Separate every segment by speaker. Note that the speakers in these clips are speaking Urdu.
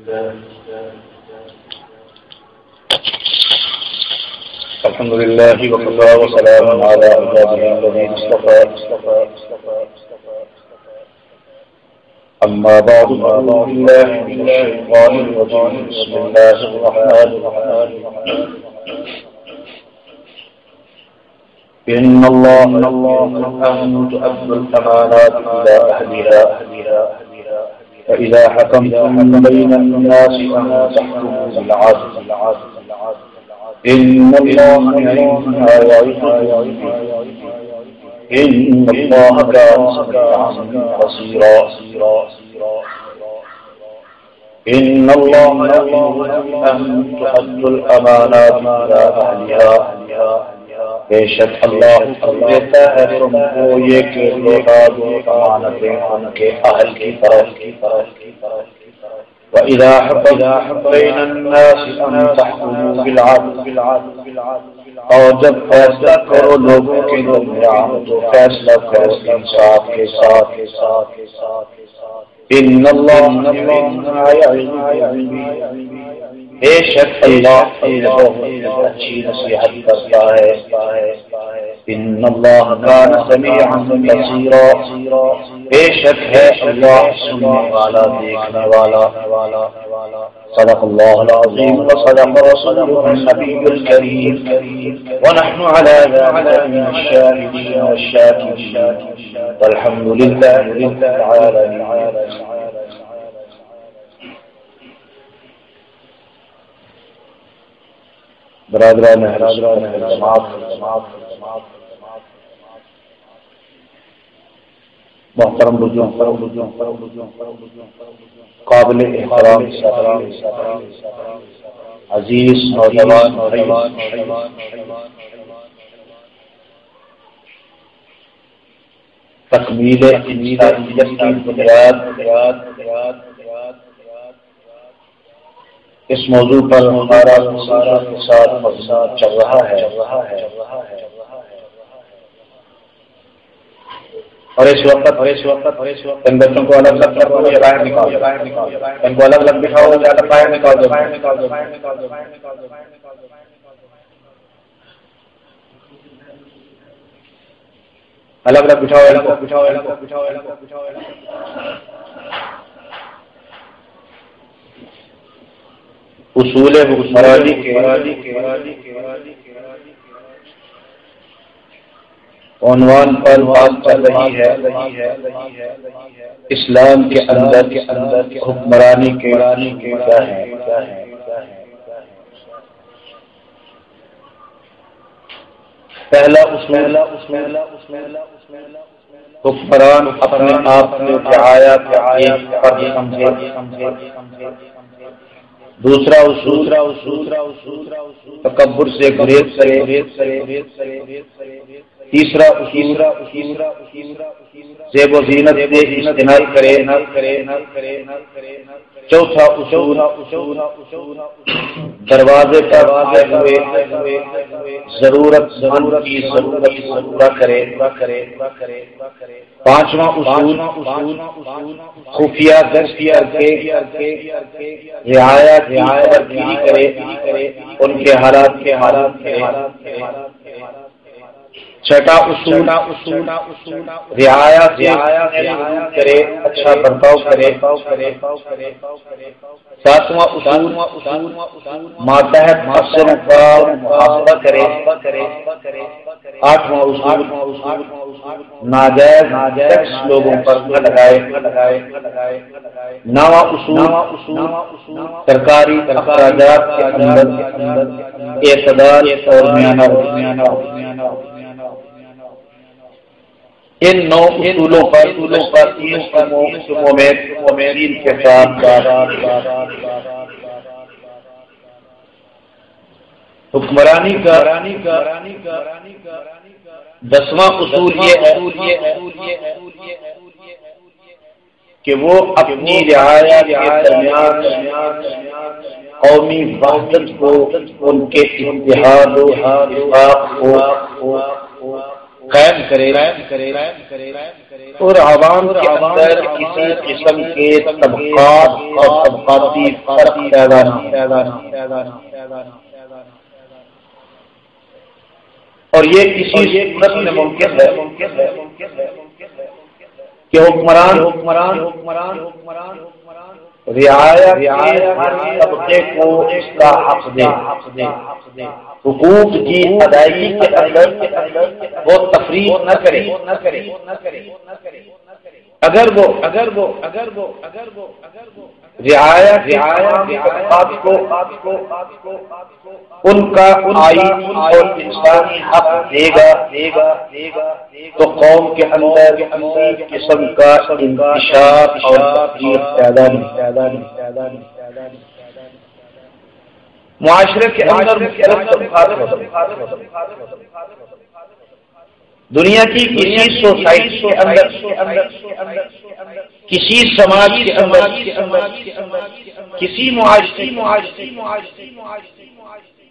Speaker 1: الحمد لله وكفى وسلام على عباده الذين اصطفى. أما بعد فأعوذ بالله من الشيطان الرجيم. بسم الله الرحمن الرحيم. إن الله أن تؤدوا الأمانات إلى أهلها فإذا حكمتم بين الناس أن تحكموا بالعدل إن الله يعظكم إن الله كان سميعا بصيرا. إن الله يأمركم أن تؤدوا الأمانات إلى أهلها. بے شک اللہ دیتا ہے تم کو یہ کہ لوٹا دو امانتیں ان کے اہل کی طرف. وَإِذَا حَكَمْتُم بَيْنَ النَّاسِ أَن تَحْكُمُوا بِالْعَدْلِ اور جب فیصلہ کرو لوگوں کے درمیان تو فیصلہ کرو انصاف کے ساتھ. إِنَّ اللَّهَ بے شک اللہ اچھی نصیحت کرتا ہے. ان اللہ کان سمیعا بصیرا بے شک ہے اللہ سننے والا دیکھنے والا. صدق اللہ العظیم وصدق رسوله النبی الکریم ونحن على ذلك من الشاهدين والشاكرين والحمد لله رب العالمين. برادران محترم بزرگ قابل احترام عزیز نوجوان تکمیل انسانیت کی بنیاد اس موضوع پر ہمارا کے ساتھ چل رہا ہے اور اس وقت ان بچوں کو الگ الگ کرو یا باہر نکالو، ان کو الگ الگ بٹھاؤ یا باہر نکال دو. الگ الگ بٹھاؤ. اصول حکمرانی کے عنوان پر بات چل رہی ہے. اسلام کے اندر حکمرانی کے کیا ہے. پہلا اصول حکمران اپنے آپ کو رعایا سمجھے. دوسرا اصول تکبر سے گریز کرے. تیسرا اصول زیب و زینت سے اجتناب کرے. چوتھا اصول دروازے پر آئے ہوئے ضرورت مند کی ضرورت پورا کرے. پانچواں اصول خفیہ دستی کے رعایت کرے، ان کے حالات کرے. چھٹا اصول رعایت کرے، اچھا برتاؤ کرے. ساتواں اصول ماتحت افسروں کا محاسبہ کرے. آٹھواں اصول ناجائز ٹیکس لوگوں پر نہ لگائے. نواں اصول سرکاری اخراجات کے اندر اعتدال اور میانہ. ان 9 اصولوں پر تین صوبوں میں کے ساتھ حکمرانی کا 10واں اصول یہ ہے کہ وہ اپنی رعایا کے درمیان قومی وحدت کو، ان کے اتحاد و اتفاق کو قائم کرے اور عوام کے اندر کسی قسم کے طبقات اور طبقاتی فرق پیدا نہ اور یہ کسی صورت میں ممکن ہے کہ حکمران رعایا کے ہر طبقے کو اس کا حق دے، حقوق کی ادائیگی کے اندر وہ تفریق نہ کرے، اگر وہ رعایا کے طبقات کو ان کا آئینی اور انسانی حق دے گا تو قوم کے اندر کسی قسم کا انتشار اور تفریق پیدا نہیں، معاشرے کے اندر مختلف طبقات ہوتے، دنیا کی کسی سوسائٹی کے اندر، کسی سماج کے اندر، کسی معاشرے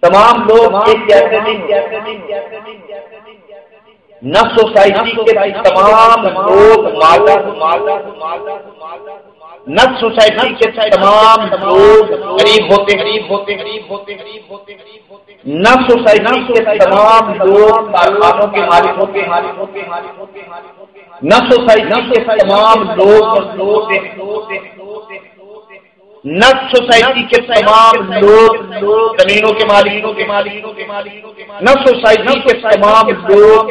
Speaker 1: تمام لوگ ایک جیسے نہیں، نہ سوسائٹی کے تمام لوگ نہ سوسائٹی کے تمام لوگ غریب ہوتے، نہ سوسائٹی کے تمام لوگ کارخانوں کے مالک ہوتے، نہ سوسائٹی کے تمام لوگ نہ سوسائٹی کے تمام لوگ زمینوں کے مالک، نہ سوسائٹی کے تمام لوگ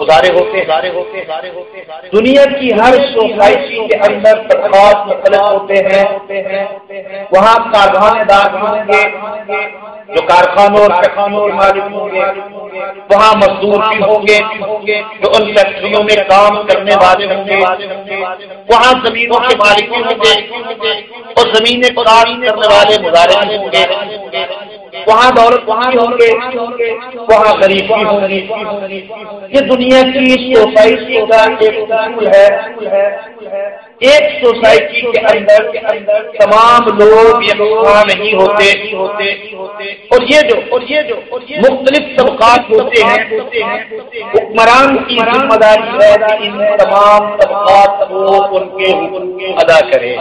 Speaker 1: گزارے ہوتے، دنیا کی ہر سوسائٹی کے اندر طبقات مختلف ہوتے ہیں، وہاں کارخانے دار ہوں گے جو کارخانوں اور کارخانوں کے مالک ہوں گے، وہاں مزدور بھی ہوں گے جو ان فیکٹریوں میں کام کرنے والے ہوں گے، وہاں زمینوں کے مالک ہوں گے اور زمینیں کار کرنے والے مظاہرے ہوں گے، وہاں دولت ہوں گے، وہاں غریب بھی ہوں گے۔ یہ دنیا کی سوسائٹی کا ایک اصول ہے، ایک سوسائٹی کے اندر تمام لوگ یکساں نہیں ہوتے، اور یہ جو مختلف طبقات ہوتے ہیں، حکمران کی ذمہ داری ہے کہ ان تمام طبقات کو ان کے حقوق ادا کرے۔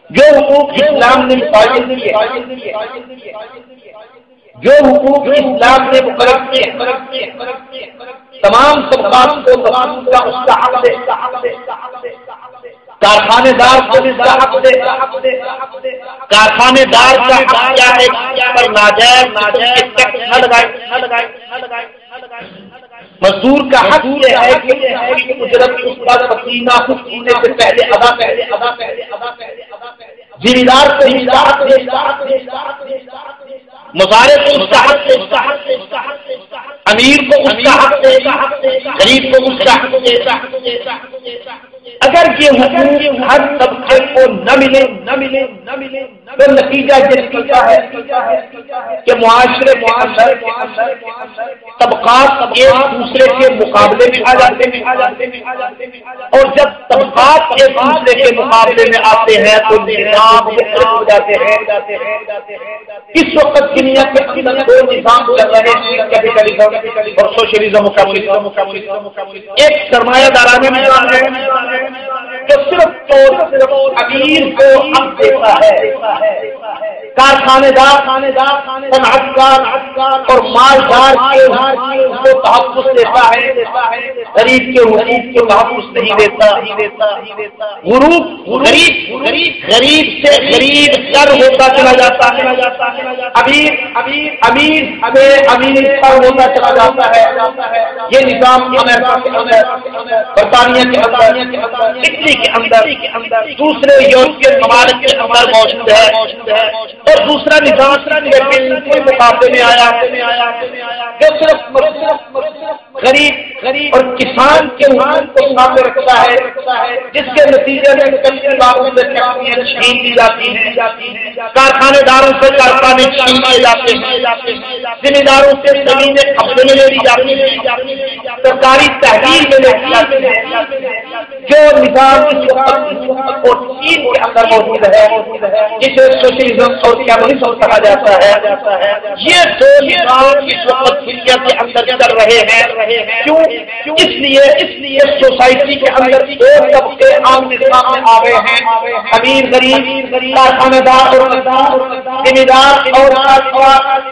Speaker 1: جو حقوق اسلام نے متعین کیے، جو حقوق اسلام نے مقرر کیے، تمام طبقات کو تمام کا اس کا حق دے، کارخانے دار کو اس کا حق دے، کارخانے دار کا حق کیا ہے پر ناجائز ٹیکس نہ لگائے، مزدور کا حق یہ ہے کہ اجرت اس کا پسینہ خود ہونے سے پہلے ادا ذمہ دار کو اس کا حق دے، مظاہرے کو اس کا حق دے، امیر کو اس کا حق دے، غریب کو اس کا حق دے۔ اگر یہ حقوق ہر طبقے کو نہ ملے تو نتیجہ یہ نکلتا ہے کہ معاشرے کے اندر طبقات ایک دوسرے کے مقابلے میں آ جاتے ہیں، اور جب طبقات ایک دوسرے کے مقابلے میں آتے ہیں تو نظام مختلف ہو جاتے ہیں۔ اس وقت دنیا کے اندر دو نظام چل رہے ہیں، کیپٹلزم اور سوشلزم و کمیونزم۔ ایک سرمایہ دارانہ نظام ہے جو صرف امیر کو حق دیتا ہے، کارخانے دار، صنعتکار اور مالدار کو تحفظ دیتا ہے، غریب کے حقوق کو تحفظ نہیں دیتا۔ غریب سے غریب تر ہوتا چلا جاتا ہے، امیر تر ہوتا چلا جاتا ہے۔ یہ نظام امریکہ کے اندر، برطانیہ کے اندر، اٹلی کے اندر، دوسرے یورپین ممالک کے اندر موجود ہے، اور دوسرا نظام بالکل مقابلے میں آیا جو صرف غریب اور کسان کے حقوق کو سامنے رکھتا ہے، جس کے نتیجے میں کئی لاکھوں سے فیکٹریاں چھین لی جاتی ہیں، کارخانے داروں سے کارخانے چھین لیے جاتے ہیں، ذمہ داروں سے زمینیں قبضے میں لے لی جاتی ہیں، سرکاری تحویل میں لے لی جاتی ہیں، جو نظام اور چین کے اندر موجود ہے جسے سوشلزم اور کمیونزم کہا جاتا ہے، یہ دو نظام اس وقت دنیا کے اندر چل رہے ہیں۔ کیوں؟ اس لیے سوسائٹی کے اندر دو طبقے آمنے سامنے آ گئے ہیں، امیر غریب، کارخانہ دار اور ذمہ دار اور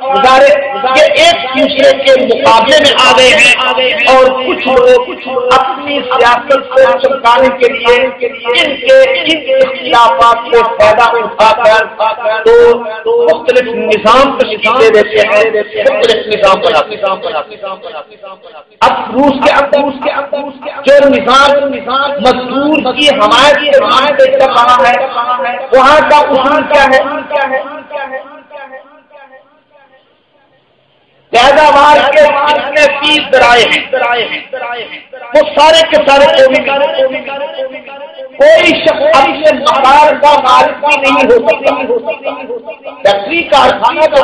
Speaker 1: گزارے، یہ ایک دوسرے کے مقابلے میں آ گئے ہیں، اور کچھ لوگ اپنی سیاست کو چمکانے کے لیے ان اختلافات سے فائدہ اٹھا کر تو مختلف نظام تشکیل دے دیتے ہیں، مختلف نظام بناتے ہیں۔ اب روس کے اندر جو نظام مزدور کی حمایت کر رہا ہے، وہاں کا اصول کیا ہے؟ پیداوار کے جتنے 30 ذرائع ہیں وہ سارے کے سارے کوئی شخص اپنے مکان کا مالک بھی نہیں ہو سکتا، فیکٹری کارخانہ کا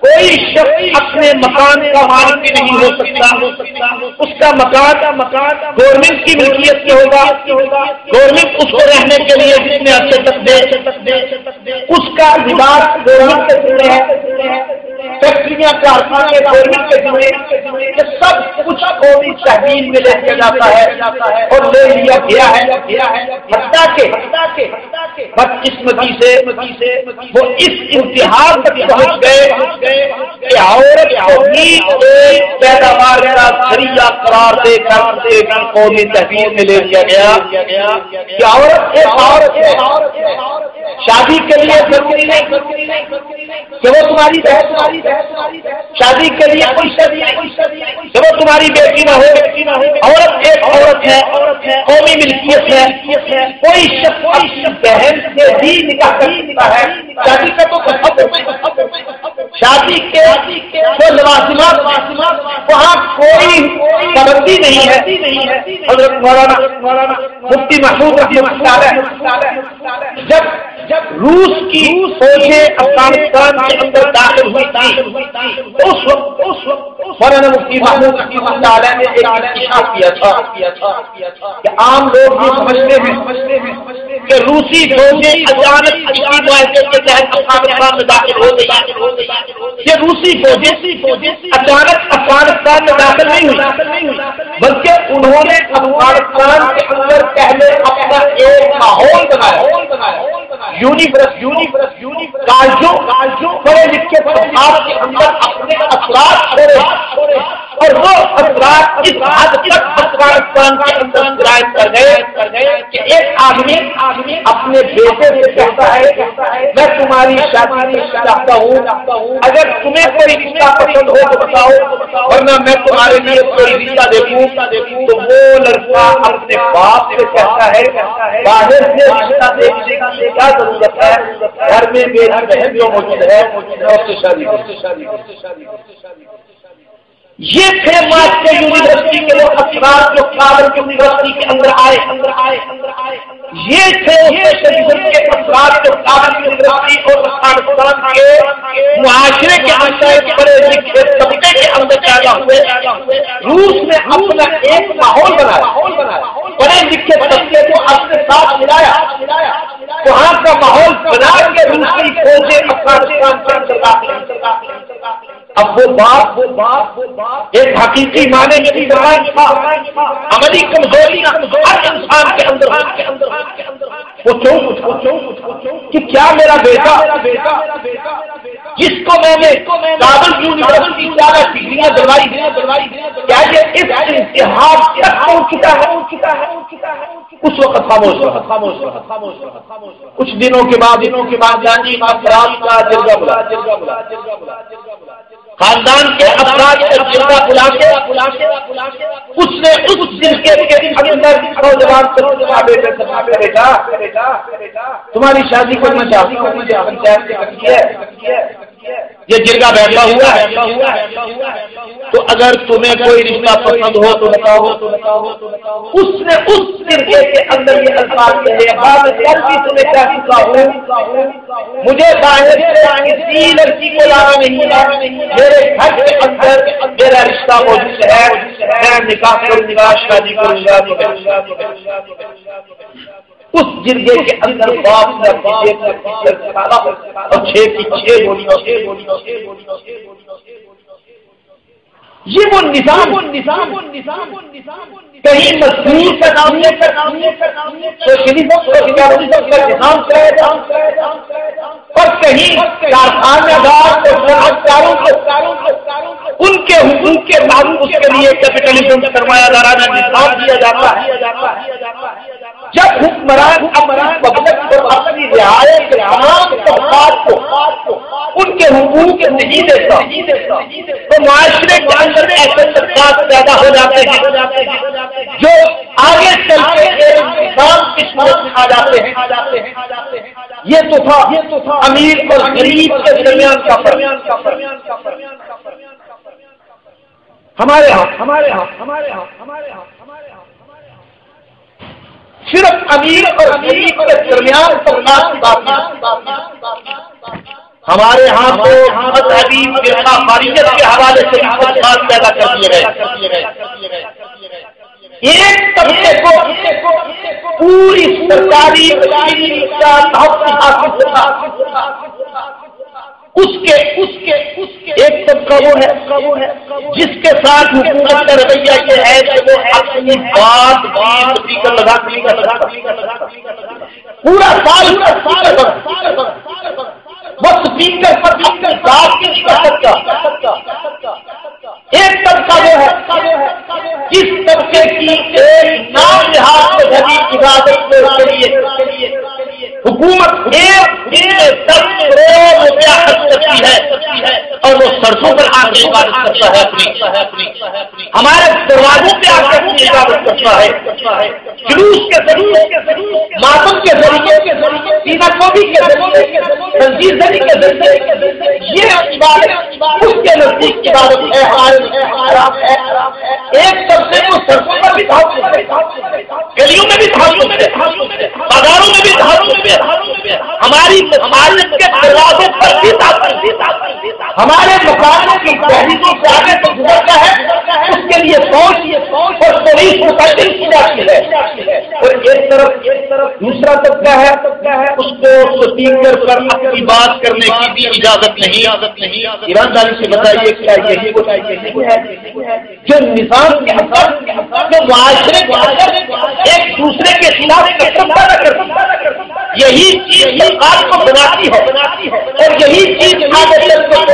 Speaker 1: کوئی شخص اپنے مکان کا مالک بھی نہیں ہو سکتا، اس کا مکان گورنمنٹ کی ملکیت سے ہوگا، گورنمنٹ اس کو رہنے کے لیے جتنے عرصے تک دے، اس کا لباس گورنمنٹ سے جڑے ہیں، فیکٹریاں کارخانے گورنمنٹ کے جڑے، یہ سب کچھ قومی تحویل میں لے دیا جاتا ہے اور لے لیا گیا ہے، حتیٰ کہ بدقسمتی سے وہ اس انتہا تک پہنچ گئے کہ عورت کو ہی پیداوار کا ذریعہ قرار دے کر قومی تحویل میں لے لیا گیا کہ عورت ایک عورت ہے، شادی کے لیے ضروری نہیں کہ وہ تمہاری بہن، شادی کے لیے کوئی شادی نہیں کہ وہ تمہاری بیٹی نہ ہو، عورت ایک عورت ہے، قومی ملکیت ہے، کوئی شخص اپنی بہن سے بھی نکاح کر سکتا ہے، شادی کا تو شادی کے جو لوازمات وہاں کوئی پابندی نہیں ہے۔ حضرت مولانا مفتی محمود رحمۃ اللہ علیہ جب روس کی فوجیں افغانستان کے اندر داخل ہوئی تھی، اس وقت مولانا مفتی محمود رحمۃ اللہ علیہ نے ایک انکشاف کیا تھا کہ عام لوگ یہ سمجھتے ہیں کہ روسی فوجیں اچانک کسی معاہدے کے تحت افغانستان میں داخل ہو گئی۔ یہ روسی فوجیں اچانک افغانستان میں داخل نہیں ہوئی، بلکہ انہوں نے افغانستان کے اندر پہلے اپنا ایک ماحول بنایا، کالجوں پڑھے لکھے طبقات کے اندر اپنے اثرات چھوڑے، اور وہ اثرات اس حد تک افغانستان کے اندر شرائط کر گئے کہ ایک آدمی اپنے بیٹے سے کہتا ہے میں تمہاری شادی چاہتا ہوں، اگر تمہیں کوئی رشتہ پسند ہو تو بتاؤ، ورنہ میں تمہارے لیے کوئی رشتہ دیکھوں۔ تو وہ لڑکا اپنے باپ سے کہتا ہے باہر سے رشتہ دیکھنے کی کیا ضرورت ہے، گھر میں میری بہن جو موجود ہے اس سے شادی کرو۔ یہ تھے ماسکو یونیورسٹی کے وہ افراد جو کابل یونیورسٹی کے اندر آئے، یہ تھے سوشلزم کے افراد جو کابل یونیورسٹی اور افغانستان کے معاشرے کے اندر بڑے لکھے طبقے کے اندر پیدا ہوئے۔ روس نے اپنا ایک ماحول بنایا، بڑے لکھے طبقے کو اپنے ساتھ ملایا، وہاں کا ماحول بنا کے روسی فوجیں افغانستان کے اندر داخل۔ اب وہ بات ایک حقیقی معنی میں بھی زبان تھا، عملی کمزوری ہر انسان کے اندر وہ کہ کیا میرا بیٹا جس کو میں نے کابل یونیورسٹی سے ڈگریاں دلوائی کیا یہ اس انتہا تک پہنچ چکا ہے؟ اس وقت خاموش رہا۔ کچھ دنوں کے بعد جانی افراد کا جرگہ بلا، خاندان کے افراد کا جرگہ بلا کے اس نے اس جرگے کے اندر نوجوان سے بیٹا تمہاری شادی کرنا چاہتی ہوں، پنچایت سے یہ جرگہ بیٹھا ہوا ہے، تو اگر تمہیں کوئی رشتہ پسند ہو تو بتاؤ۔ اس نے اس فرقے کے اندر یہ الفاظ کہے، کل بھی تمہیں کہہ چکا ہوں مجھے باہر سے کسی لڑکی کو لانا نہیں، میرے گھر کے اندر میرا رشتہ موجود ہے، میں نکاح کروں گا، شادی کروں گا۔ اس جرگے کے اندر باپ نے اپنی اور 6 کی 6 گولیاں۔ یہ وہ نظام کہیں مزدور کا نام لے کر سوشلزم کا نظام چلایا جائے اور کہیں کارخانہ دار ان کے حقوق کے تحفظ کے لیے کیپٹلزم سرمایہ دارانہ نظام دیا جاتا ہے۔ جب حکمران پبلک کو اپنی رعایت کے تمام طبقات کو ان کے حقوق نہیں دیتا تو معاشرے کے اندر ایسے طبقات پیدا ہو جاتے ہیں جو آگے چل کے نظام کی صورت میں آ جاتے ہیں۔ یہ تو تھا امیر اور غریب کے درمیان کا فرق۔ ہمارے ہاں صرف امیر اور غریب کے درمیان طبقات کی بات نہیں، ہمارے ہاں تو مذہبی فرقہ واریت کے حوالے سے طبقات پیدا کر دیے گئے۔ ایک طبقے کو پوری سرکاری کا تحفظ حاصل ہوتا، اس کے ایک طبقہ وہ ہے جس کے ساتھ حکومت کا رویہ یہ ہے کہ وہ اپنی بات اسپیکر لگا پورا سال وہ اسپیکر پر اپنی بات کی نہیں کر سکتا۔ ایک طبقہ وہ ہے جس طبقے کی ایک نام نہاد مذہبی عبادت کے لیے حکومت 1 کروڑ روپیہ خرچ کرتی ہے اور وہ سڑکوں پر آ کے عبادت کرتا ہے، اپنی ہمارے دروازوں پہ آ کے اپنی عبادت کرتا ہے، جلوس کے ذریعے، ماتم کے ذریعے، سینہ کوبی کے ذریعے، تنظیر زنی کے ذریعے، یہ عبادت اس کے نزدیک عبادت ہے، ہمارے ایک طبقے کو سڑکوں پر بھی تحفظ ہے، گلیوں میں بھی تحفظ ہے، بازاروں میں بھی تحفظ ہے، ہماری مساجد کے دروازوں پر بھی ہمارے مکانوں کی تحریکوں سے آگے تو گزرتا ہے، اس کے لیے فوج اور پولیس متعلق کی جاتی ہے، اور ایک طرف دوسرا طبقہ ہے اس کو اسپیکر پر اپنی بات کرنے کی بھی اجازت نہیں۔ ایمانداری سے بتائیے کیا یہی وہ ہے جو نظام کے اندر جو معاشرے کے اندر ایک دوسرے کے خلاف پیدا کرتا ہے، یہی چیز سرکار کو بناتی ہے اور یہی چیز آگے چل کر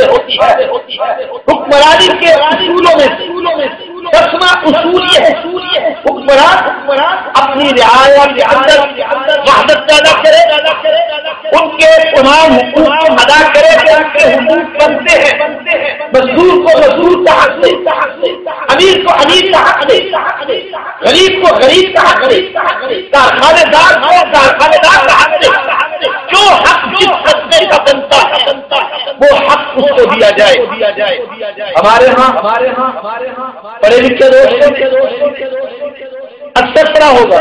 Speaker 1: ہوتی ہے۔ حکمرانی کے اصولوں میں دسواں اصول یہ ہے حکمران اپنی رعایا کے اندر وحدت پیدا کرے، ان کے تمام حقوق کو ادا کرے، ان کے حقوق بنتے ہیں، مزدور کو مزدور کا حق دے، امیر کو امیر کا حق دے، غریب کو غریب کا حق دے، کارخانے دار کو کارخانے دار کا حق دے، جو حق جس حصے کا بنتا وہ حق اس کو دیا جائے۔ ہمارے ہاں پڑھے لکھے لوگ اکثر پڑھا ہوگا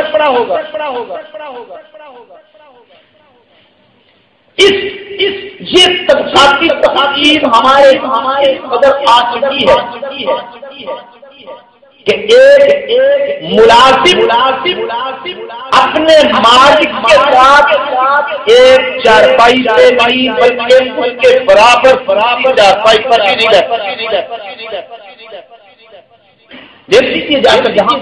Speaker 1: یہ طبقاتی تقسیم ہمارے قدر آ چکی ہے کہ ایک ملازم اپنے مالک کے ساتھ ایک چارپائی سے نہیں بلکہ اس کے برابر چارپائی پر ہی نہیں رہتا۔ دیکھ لیجیے جا کر جہاں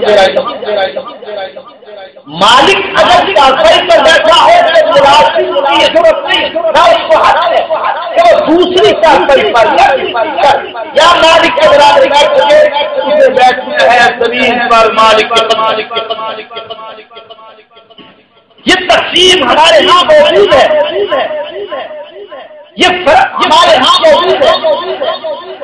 Speaker 1: مالک اگر چارپائی پر بیٹھا ہے تو ملازم کی ضرورت نہیں، نہ اس کو حق ہے کہ وہ دوسری چارپائی پر یا مالک کے برابر بیٹھتے ہیں زمین پر مالک کے۔ یہ تقسیم ہمارے یہاں موجود ہے، یہ فرق ہمارے ہاں موجود ہے،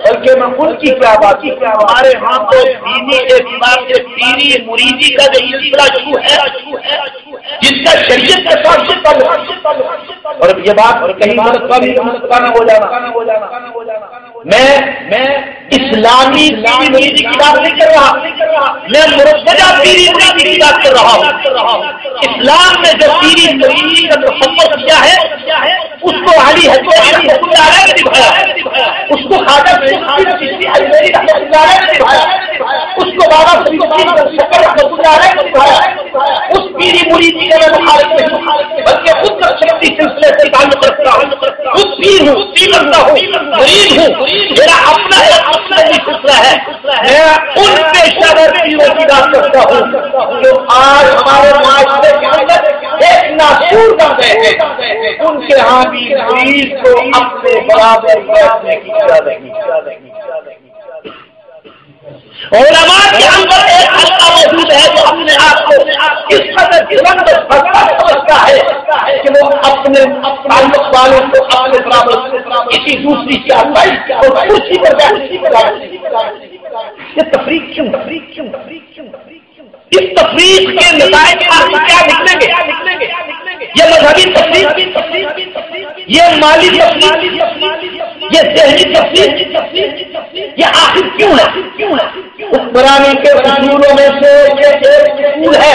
Speaker 1: بلکہ میں ان کی کیا بات کی، ہمارے ہاں تو دینی اعتبار سے پیری مریدی کا جو سلسلہ شروع ہے جس کا شریعت کے ساتھ سے تعلق، اور یہ بات کہیں نہ ہو جانا، میں اسلامی پیری مریدی کی بات نہیں کر رہا، میں مرتجہ پیری مریدی کی بات کر رہا ہوں۔ اسلام میں جو پیری مریدی کا تصور کیا ہے اس کو علی حضرت رحمۃ اللہ علیہ نے نبھایا، اس کو خواجہ چشتی اجمیری رحمۃ اللہ علیہ نے نبھایا، اس کو بابا فرید الدین شکر رحمۃ اللہ علیہ نے نبھایا۔ اس پیری مریدی کا میں مخالف نہیں بلکہ خود نقشبندی سلسلے سے تعلق رکھتا ہوں، خود پیر ہوں، پیر بنتا ہوں، مرید ہوں، میرا اپنا ایک سلسلہ ہے۔ میں ان پیشہ ور پیروں کی بات کرتا ہوں جو آج ہمارے معاشرے کے اندر ایک ناسور بن گئے ہیں، ان کے ہاں بھی مرید کو اپنے برابر بیٹھنے کی اجازت ہے۔ علماء کے اندر ایک حلقہ موجود ہے جو اپنے آپ کو اس قدر بلند سمجھتا ہے کہ وہ اپنے تعلق والوں کو اپنے برابر کسی دوسری چارپائی اور کرسی پر بیٹھنے یہ تفریق کیوں؟ اس تفریق کے نتائج کیا نکلیں گے؟ یہ مذہبی تفریق، یہ مالی تفریق، یہ ذہنی تفریق، یہ آخر کیوں ہے؟ حکمرانی کے اصولوں میں سے یہ ایک اصول ہے،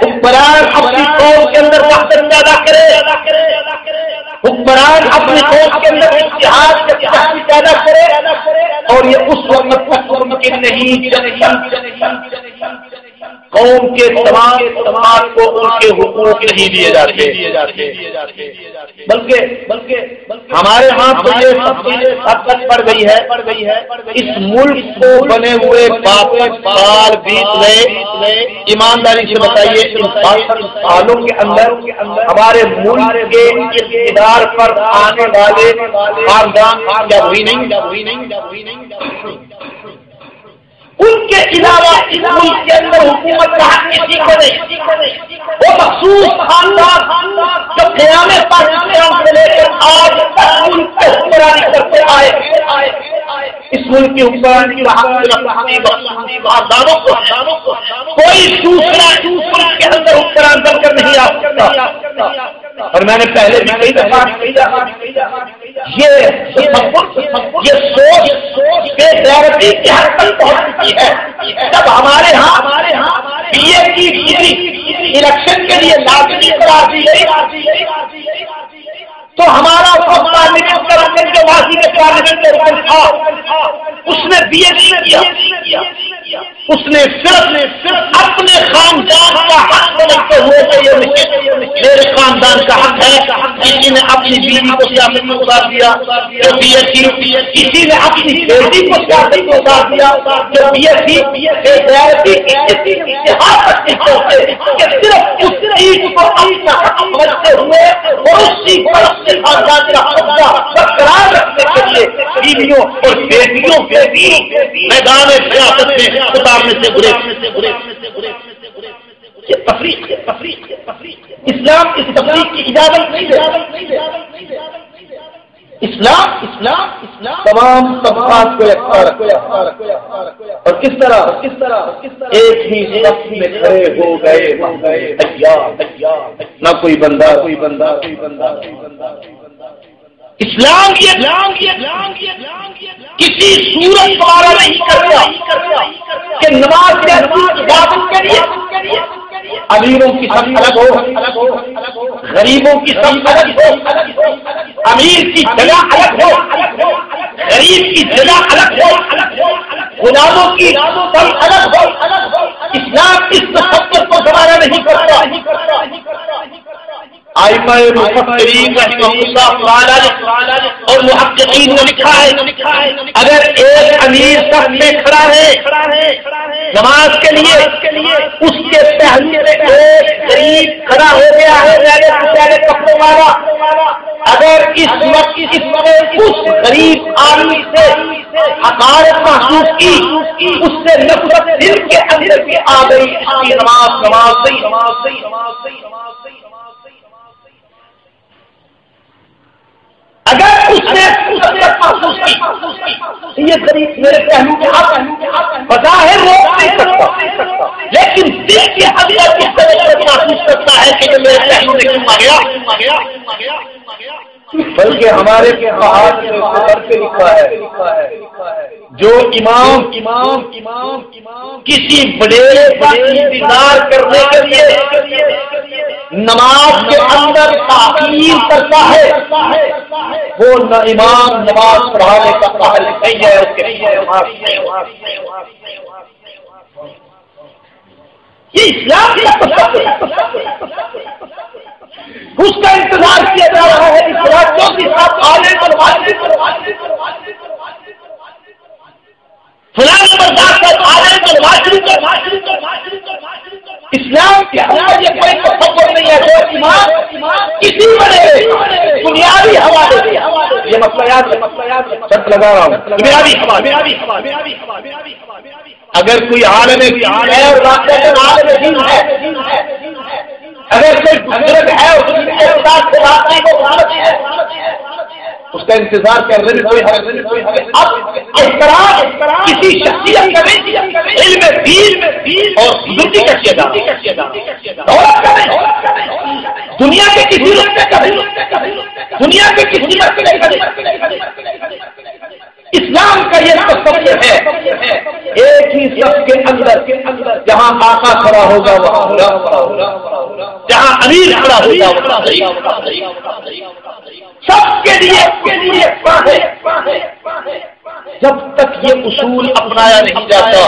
Speaker 1: حکمران اپنی قوم کے اندر وحدت پیدا کرے، حکمران اپنی قوم کے اندر اتحاد پیدا کرے، اور یہ اس وقت تک ممکن نہیں قوم کے تمام سماج کو ان کے حقوق نہیں دیے جاتے، بلکہ ہمارے ہاں تو یہ حد تک پڑ گئی ہے۔ اس ملک کو بنے ہوئے 62 سال بیت گئے، ایمانداری سے بتائیے ان 62 سالوں کے اندر ہمارے ملک کے اقتدار پر آنے والے خاندان کیا ہوئی نہیں؟ ان کے علاوہ اس ملک کے اندر حکومت کا حق کسی کو نہیں، وہ مخصوص خاندان جو قیام پاکستان سے لے کر آج تک ملک کو حکمرانی کرتے آئے، اس ملک کی حکمرانی کا حق خاندانوں کو کوئی دوسرا ملک کے اندر حکمران بن کر نہیں آ سکتا۔ اور میں نے پہلے بھی کئی دفعہ یہ سوچ بے غیرتی کی حد تک پہنچ چکی ہے۔ جب ہمارے ہاں بی اے کی ڈگری الیکشن کے لیے لازمی قرار دی گئی تو ہمارا پارلیمنٹ کا رکن جو ماضی میں پارلیمنٹ کا رکن تھا اس نے بی اے کیا، اس نے صرف اپنے خاندان کا حق سمجھتے ہوئے کہ یہ میرے خاندان کا حق ہے، کسی نے اپنی بیوی کو سیاست میں اتار دیا جو بی اے تھی، کسی نے اپنی بیٹی کو سیاست میں اتار دیا جو بی اے تھی، صرف اس چیز کو اپنا حق سمجھتے ہوئے اور اس چیز پر اپنے خاندان کا قبضہ برقرار رکھنے کے لیے بیویوں اور بیٹیوں کے بھی میدان سیاست میں اتارنے سے گریز۔ یہ تفریق اسلام اس تفریق کی اجازت نہیں دیتا۔ اسلام تمام طبقات کو یکساں رکھتا ہے، اور کس طرح ایک ہی صف میں کھڑے ہو گئے نہ کوئی بندہ اسلام کسی صورت دوارا نہیں کرتا کہ نماز کے عبادت کے لیے امیروں کی صف الگ ہو، غریبوں کی صف الگ ہو، امیر کی جگہ الگ ہو، غریب کی جگہ الگ ہو، غلاموں کی صف الگ ہو۔ اسلام اس تصور کو دوبارہ نہیں کرتا۔ ائمہ مفکرین رحمہ اللہ تعالی اور محققین نے لکھا ہے اگر ایک امیر صف میں کھڑا ہے نماز کے لیے، اس کے پہلو سے ایک غریب کھڑا ہو گیا ہے پہلے کپڑوں والا، اگر اس وقت اس غریب آدمی سے حقارت محسوس کی، اس سے نفرت دل کے اندر بھی آ گئی، اس کی نماز صحیح۔ اگر اس نے محسوس کی یہ غریب میرے پہلو کے بظاہر روک نہیں سکتا، لیکن دل کے اندر اس طرح محسوس کرتا ہے کہ یہ میرے پہلو کیوں آ گیا؟ بلکہ ہمارے پہاڑ پہ لکھا ہے جو امام کسی بڑے کا انتظار کرنے کے لیے نماز کے اندر تاخیر کرتا ہے وہ نہ امام نماز پڑھانے کا اہل نہیں ہے، اس کے یہ اسلام اس کا انتظار کیا جا رہا ہے اس راتوں کے ساتھ آنے پر اسلام کے اندر یہ کوئی تصور نہیں ہے جو ایمان کسی بڑے بنیادی حوالے یہ مسئلہ یاد شرط لگا رہا ہوں بنیادی حوالے اگر کوئی عالم ہے اور عالم دین ہے، اگر کوئی بزرگ ہے اس کا انتظار کرنے میں کوئی حرج نہیں۔ اب اس طرح کسی شخصیت کا علم دین اور بزرگی کا کیا دنیا کے کسی دنیا کے کسی اسلام کا یہ تصور ہے ایک ہی صف کے اندر جہاں آقا کھڑا ہوگا وہاں جہاں امیر کھڑا ہوگا سب کے لیے جب تک یہ اصول اپنایا نہیں جاتا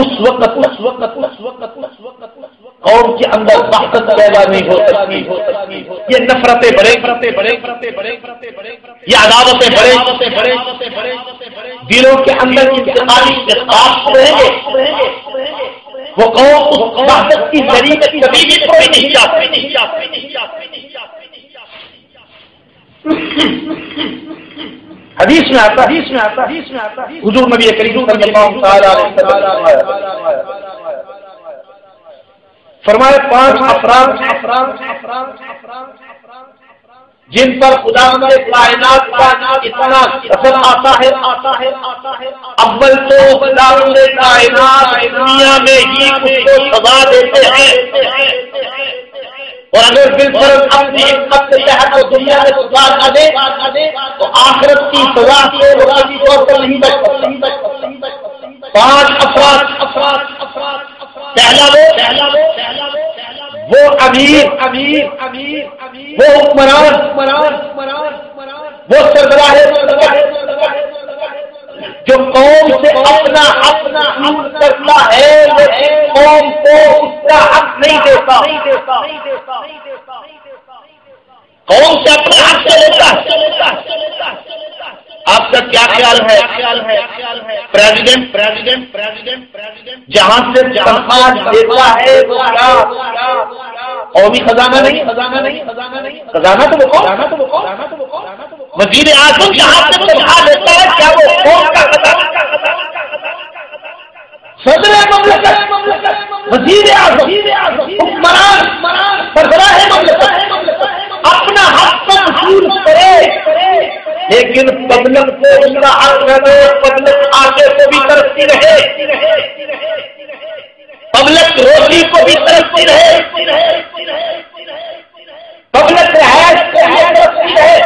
Speaker 1: اس وقت قوم کے اندر وحدت پیدا نہیں ہو سکتی، یہ نفرتیں بڑے یہ عداوتیں بڑے دلوں کے اندر انتقالی جذبات رہیں گے، وہ قوم اس وحدت کی ذریعے کبھی بھی کوئی نہیں چاہتی۔ حدیث میں آتا حضور نبی کریم صلی اللہ علیہ وسلم فرمائے 5 افراد جن پر خدا نے کائنات کا اتنا اثر آتا ہے اول تو خدا نے کائنات دنیا میں ہی اس کو سزا دیتے ہیں، اور اگر بالفرض اپنی حکمت کے تحت وہ دنیا میں سزا نہ دے تو آخرت کی سزا سے وہ کسی طور پر نہیں بچ سکتا۔ 5 افراد پہلا وہ امیر وہ حکمران وہ سربراہ جو قوم سے اپنا حق کرتا ہے لیکن قوم کو اس کا حق نہیں دیتا، قوم سے اپنا حق لیتا۔ آپ کا کیا خیال ہے پریزیڈنٹ جہاں سے تنخواہ دیتا ہے وہ کیا قومی خزانہ نہیں، خزانہ تو وہ وزیر اعظم جہاں سے تنخواہ دیتا ہے کیا وہ قوم کا خزانہ؟ صدر مملکت وزیر اعظم حکمران سربراہ مملکت اپنا حق کا وصول کرے لیکن پبلک کو اس کا حق نہ دے، پبلک آگے کو بھی ترقی رہے، پبلک روٹی کو بھی ترقی رہے، پبلک رہائش کو بھی ترقی رہے،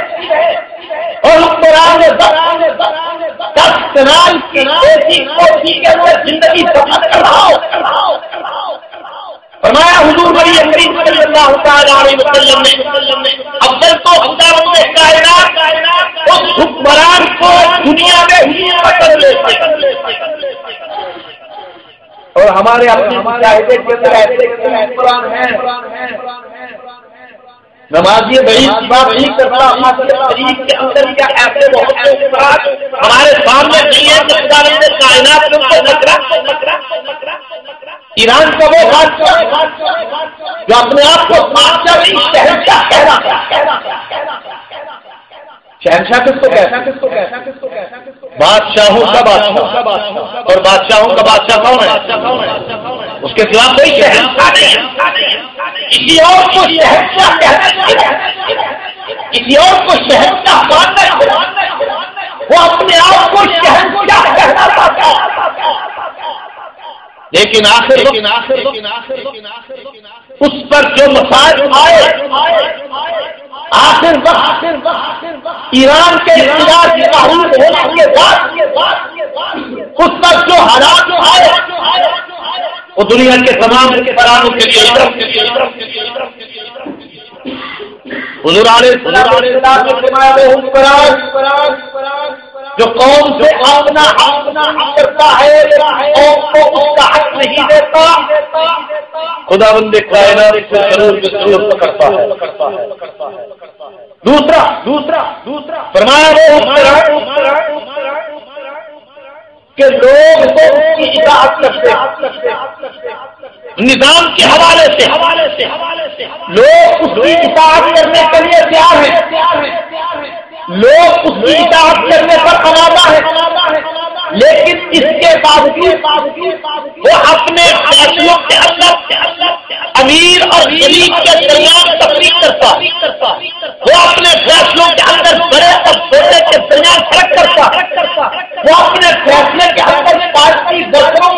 Speaker 1: اور حکمران 10 کنال کی ایسی کوٹھی کے اندر زندگی سفر کر رہا ہو۔ فرمایا حضور نبی کریم صلی اللہ تعالی علیہ وسلم نے اول تو خداوند کائنات اس حکمران کو دنیا میں پکڑ لیتے، اور ہمارے اپنے مشاہدے کے اندر ایسے حکمران ہیں نمازی بڑی بات نہیں کرتا، ہمارے شریف کے اندر کیا ایسے بہت سے حکمران ہمارے سامنے نہیں ہے کہ خداوند کائنات کو نکرا ایران کا وہ بادشاہ جو اپنے آپ کو بادشاہ نہیں شہنشاہ کہہ رہا، شہنشاہ کس کو کہتا؟ بادشاہوں کا بادشاہ، اور بادشاہوں کا بادشاہ کون ہے؟ اس کے سوا کوئی شہنشاہ نہیں، کسی اور کو شہنشاہ کہنا، کسی اور کو شہنشاہ ماننا، وہ اپنے آپ کو شہنشاہ کہنا چاہتا ہے، لیکن آخر اس پر جو مسائل آئے آخر وقت ایران کے اقتدار کی تحریک ہونے کے بعد اس پر جو حالات آئے وہ دنیا کے تمام حکمرانوں کے لیے حضور علیہ السلام نے فرمایا وہ حکمران جو قوم سے اپنا حق کرتا ہے قوم کو اس کا حق نہیں دیتا خداوند کائنات کو ضرور پکڑتا ہے. دوسرا فرمایا وہ حکمران کہ لوگ تو اس کی اطاعت کرتے نظام کے حوالے سے لوگ اس کی اطاعت کرنے کے لیے تیار ہیں لوگ اس کی اطاعت کرنے پر آمادہ ہے لیکن اس کے باوجود وہ اپنے فیصلوں کے اندر امیر اور غریب کے درمیان تفریق کرتا وہ اپنے فیصلوں کے اندر بڑے اور چھوٹے کے درمیان فرق کرتا وہ اپنے فیصلے کے اندر پارٹی ورکروں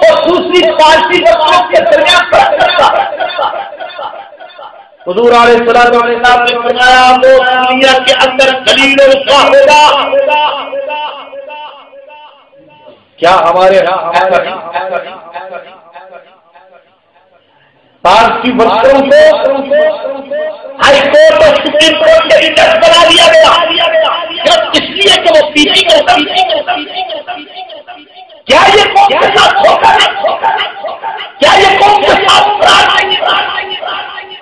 Speaker 1: اور دوسری پارٹی ورکروں کے درمیان فرق کرتا. حضور علیہ السلام نے فرمایا وہ دنیا کے اندر ذلیل و رسوا ہوگا. کیا ہمارے پارٹی ورکروں کو ہائی کورٹ اور سپریم کورٹ کے جج بنا دیا گیا اس لیے کہ وہ پی ٹی کیا یہ قوم کے ساتھ دھوکہ کیا یہ قوم کے ساتھ فراڈ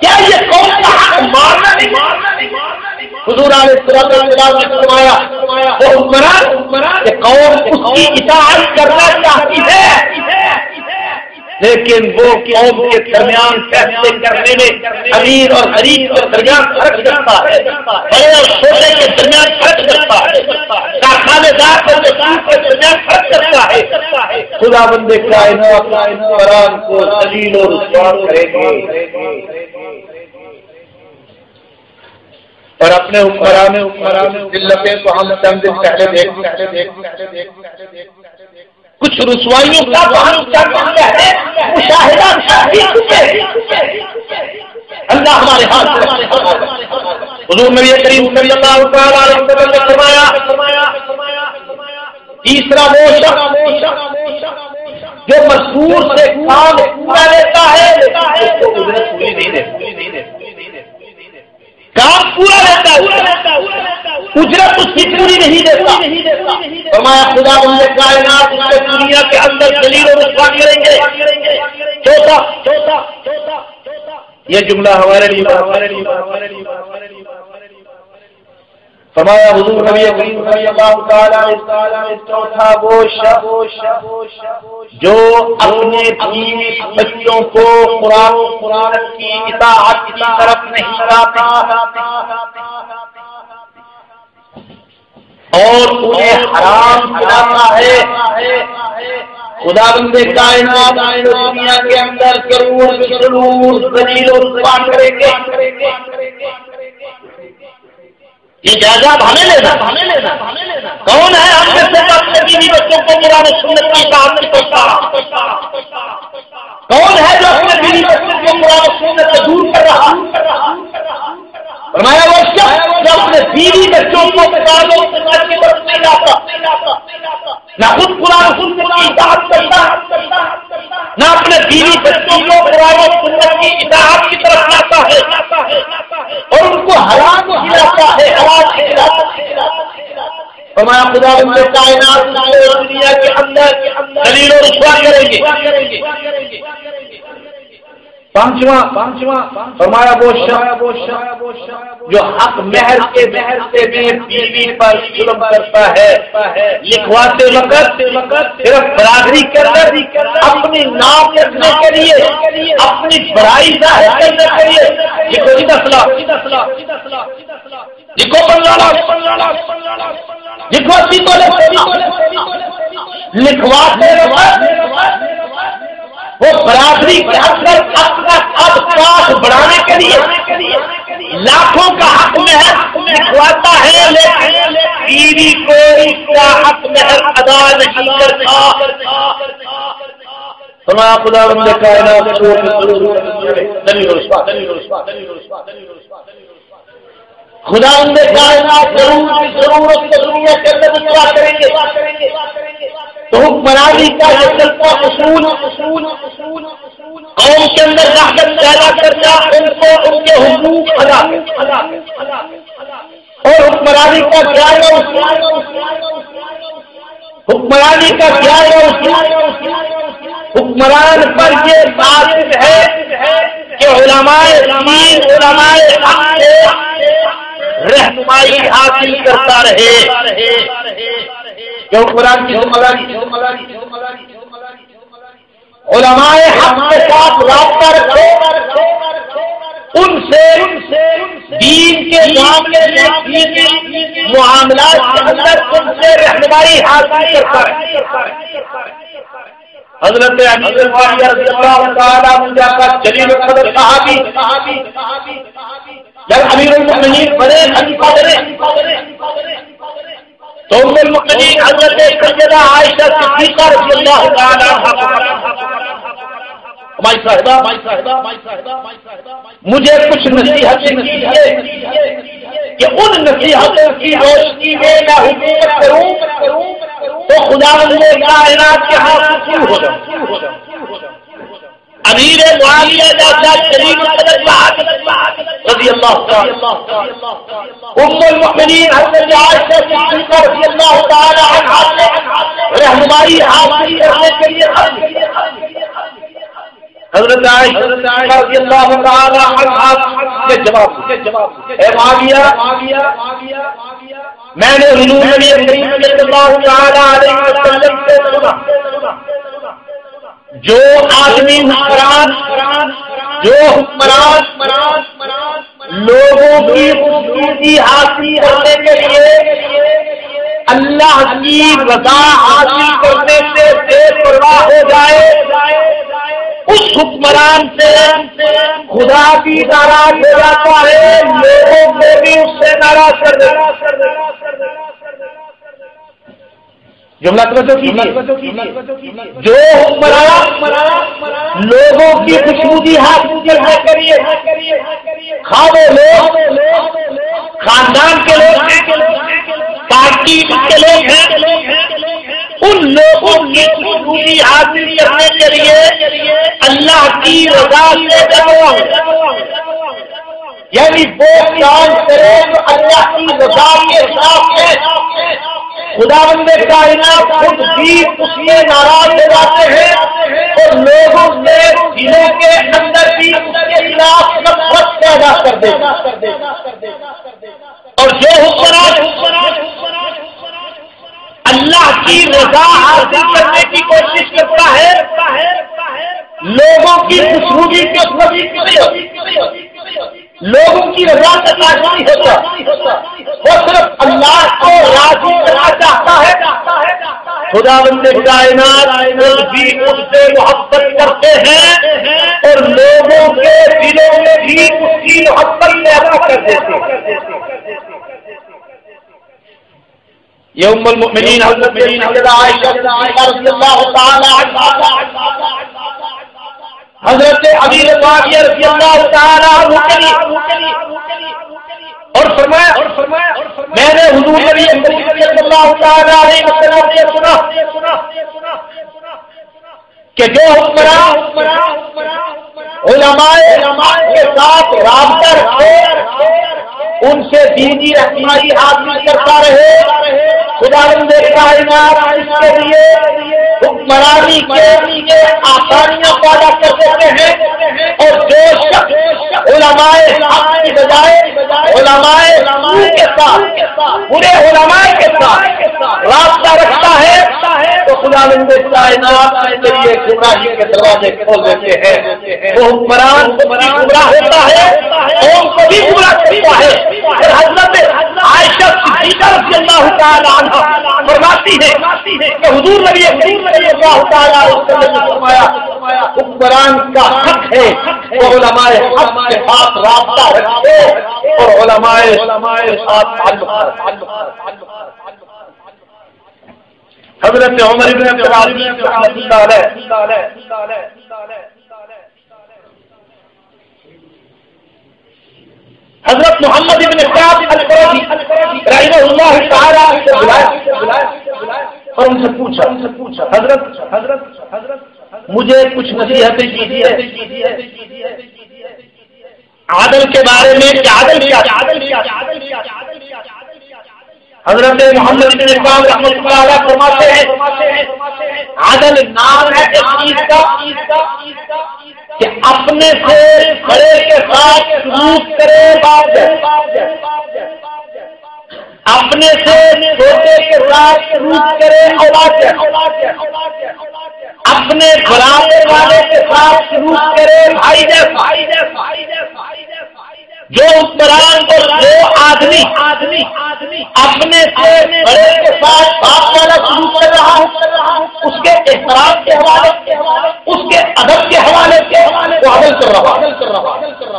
Speaker 1: کیا یہ قوم کا حق مارنا نہیں. حضور علیہ السلام نے فرمایا وہ حکمران کہ قوم اس کی اطاعت کرنا چاہتی ہے لیکن وہ قوم کے درمیان فیصلے کرنے میں امیر اور غریب کے درمیان فرق کرتا ہے بڑے اور چھوٹے کے درمیان فرق کرتا ہے کارخانے دار اور مزدور کے درمیان فرق کرتا ہے. خداوند کائنات قرآن کو ذلیل و رسوا کریں گے اور اپنے حکمران ذلتیں کو ہم چند دن پہلے دیکھ کچھ رسوائیوں کا مشاہدہ اللہ ہمارے ہاتھ حضور نبی کریم صلی اللہ تعالی علیہ وسلم نے فرمایا تیسرا وہ شخص جو مزدور سے کام پورا لیتا ہے اس کو اجرت پوری نہیں دیتے کام پورا لیتا ہے اجرت اس کی پوری نہیں دیتا. فرمایا خداوند کائنات اس کو دنیا کے اندر ذلیل و رسوا کریں گے. چوتھا یہ جملہ ہمارے لیے فرمایا حضور نبی کریم صلی اللہ تعالی علیہ چوتھا وہ شخص جو اپنے بیوی بچوں کو قرآن کی اطاعت کی طرف نہیں لاتا اور انہیں حرام کراتا ہے. خداوند کائنات دنیا کے اندر ضرور ذلیل و رسوا کریں گے. یہ جائزہ ہمیں لینا کون ہے ہم میں سے اپنے بیوی بچوں کو قرآن و سنت کی اطاعت نہیں کرتا کون ہے جو اپنے بیوی بچوں کو قرآن و سنت سے دور کر رہا. فرمایا وہ شخص جو اپنے بیوی بچوں کو قرآن و سنت کی طرف نہیں لاتا نہ خود قرآن و سنت کی اطاعت کرتا نہ اپنے بیوی بچوں کو قرآن و سنت کی اطاعت کی طرف لاتا ہے اور ان کو حرام کھلاتا ہے. فرمایا خداوند کائنات دنیا کے اندر ذلیل و رسوا کریں گے. پانچواں فرمایا وہ شخص جو حق مہر کے بیوی پر ظلم کرتا ہے لکھواتے وقت صرف برادری کر اپنی نام رکھنے کے لیے اپنی بڑائی ظاہر کرنے کے لیے لکھو 10 لاکھ لکھو 15 لاکھ لکھو 30 لکھواتے وقت وہ برادری کے اندر اپنا کاٹ بڑھانے کے لیے لاکھوں کا حق مہر لکھواتا ہے لیکن بیوی کو اس کا حق مہر ادا نہیں کرتا. فرمایا خدا بند کائنات خدا بند کائنات ضرورت دنیا کے اندر کیا کریں گے تو حکمرانی کا یہ چلتا اصول قوم کے اندر راحت پیدا کرنا ان کو ان کے حقوق ادا اور حکمرانی کا کیا حکمرانی کا کیا حکمران پر یہ بات ہے کہ علماء دین علماء حق سے رہنمائی حاصل کرتا رہے کہ حکمران کی ذمہ داری علماء حق کے ساتھ رابطہ رکھے ان سے دین کے معاملے میں معاملات کے اندر ان سے رہنمائی حاصل کرتا رہے حضرت امیر معاویہ رضی اللہ تعالی عنہ کا جلیل القدر صحابی جب امیر المؤمنین بنے خلیفہ بنے تو ام المؤمنین حضرت سیدہ عائشہ صدیقہ رضی اللہ تعالی عنہ مجھے کچھ نصیحتیں کیجیے کہ ان نصیحتوں کی روشنی میں میں حکومت کروں تو خداوند کائنات کے ہاتھ شروع ہو جائے امیر معاویہ جیسا جلیل القدر صحابی رضی اللہ تعالی ام المؤمنین حضرت عائشہ صدیقہ رضی اللہ تعالی عنہا سے رہنمائی حاصل کرنے کے لیے حضرت عائشہ رضی اللہ تعالی عنہا نے جواب اے معاویہ میں نے حضور نبی کریم صلی اللہ تعالی علیہ وسلم سے سنا جو آدمی حکمران لوگوں کی خوبصورتی حاصل کرنے کے لیے اللہ کی رضا حاصل کرنے سے بے پرواہ ہو جائے اس حکمران سے خدا بھی ناراض ہو جاتا ہے لوگوں کو بھی اس سے ناراض کر دیتا جملہ توجہ کیجیے جو حکمران لوگوں کی خوشبودی حاصل کرنے کے لیے خواہ لوگ خاندان کے لوگ ہیں پارٹی کے لوگ ہیں ان لوگوں کی خوشبودی حاصل کرنے کے لیے اللہ کی رضا سے ڈرو یعنی وہ کام کرے تو اللہ کی رضا کے خلاف ہے خداوند کائنات خود بھی اس میں ناراض ہو جاتے ہیں اور لوگوں سے دلوں کے اندر بھی اس کے خلاف نفرت پیدا کر دیتے اور جو حکمران اللہ کی رضا حاصل کرنے کی کوشش کرتا ہے لوگوں کی خوشبودی کے لوگوں کی رضا کا کاج نہیں ہوتا وہ صرف اللہ کو راضی کرنا چاہتا ہے خداوند کائنات بھی اس سے محبت کرتے ہیں اور لوگوں کے دلوں میں بھی اس کی محبت پیدا کر دیتے ہیں یہ ام المؤمنین حضرت عائشہ رضی اللہ تعالی عنہا حضرت امیر معاویہ رضی اللہ تعالی عنہ اور فرمایا میں نے حضور نبی صلی اللہ تعالی علیہ وسلم سے سنا کہ جو حکمران علماء کے ساتھ رابطہ رکھے ان سے دینی رہنمائی حاصل کرتا رہے خداوند کائنات اس کے لیے حکمرانی کے لیے آسانیاں پیدا کر دیتے ہیں اور جو شخص علماء حق کی بجائے علماء کے ساتھ برے علماء کے ساتھ رابطہ رکھتا ہے تو خداوند کائنات کے لیے گمراہی کے دروازے کھول دیتے ہیں وہ حکمران گمراہ ہوتا ہے قوم کو بھی گمراہ کرتا ہے اور حضرت عائشہ صدیقہ رضی اللہ تعالی عنہا فرماتی ہے کہ حضور نبی صلی اللہ تعالی علیہ وسلم نے فرمایا حکمران کا حق ہے وہ علماء حق کے ساتھ رابطہ رکھے اور علماء کے ساتھ تعلق حضرت عمر بن عبد العزیز رحمۃ اللہ علیہ حضرت محمد بن سعد القرظی رحمہ اللہ تعالی سے بلایا اور ان سے پوچھا حضرت مجھے کچھ نصیحتیں کیجیے عدل کے بارے میں کہ عدل کیا حضرت محمد بن سعد رحمۃ اللہ علیہ فرماتے ہیں عدل نام ہے اس چیز کا کہ اپنے سے بڑے کے ساتھ سلوک کرے اپنے سے چھوٹے کے ساتھ سلوک کرے اولاد اپنے برابر والے کے ساتھ سلوک کرے بھائی جیسا جو قرآن کو جو آدمی اپنے سے بڑے کے ساتھ باپ والا سلوک کر رہا ہوں اس کے احترام کے حوالے اس کے ادب کے حوالے سے وہ عمل کر رہا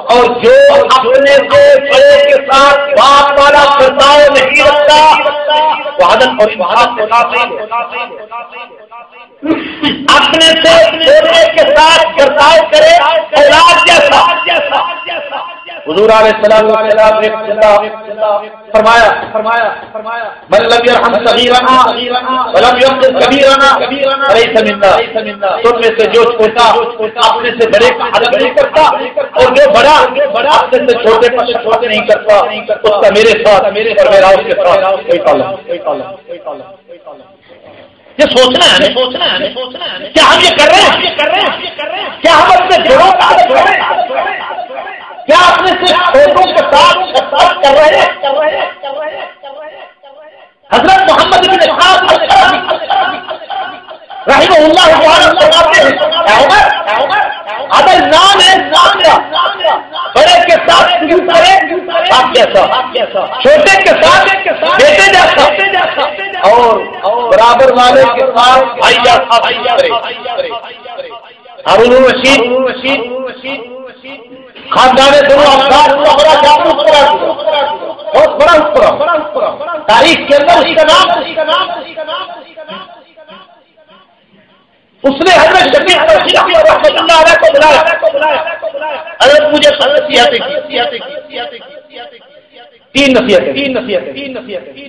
Speaker 1: اور جو اپنے سے بڑے کے ساتھ باپ والا برتاؤ نہیں رکھتا وہ عدل اور اتحاد کے ساتھ اپنے سے چھوٹے کے ساتھ برتاؤ کرے اولاد جیسا حضور علیہ السلام فرمایا من لم يرحم صغيرنا ولم يغفر كبيرنا فليس منا تم میں سے جو چھوٹا اپنے سے بڑے کا ادب نہیں کرتا اور جو بڑا اپنے سے چھوٹے پر چھوٹے نہیں کرتا اس کا میرے ساتھ اور میرا اس کے ساتھ کوئی تعلق یہ سوچنا ہے کیا ہم یہ کر رہے ہیں کیا ہم اپنے جڑوں کا کیا اپنے سے چھوٹوں کے ساتھ کر رہے ہیں حضرت محمد بن اسحاق رحمہ اللہ فرماتے ہیں عدل نام ہے بڑے کے ساتھ سلوک کرے باپ جیسا چھوٹے کے ساتھ بیٹے جیسا اور برابر والے کے ساتھ بھائی جیسا ہارون الرشید خاندان بہت بڑا تاریخ کے اندر اس کا نام اس نے حضرت شفیع رحمۃ اللہ علیہ کو بلایا حضرت مجھے تین نصیحتیں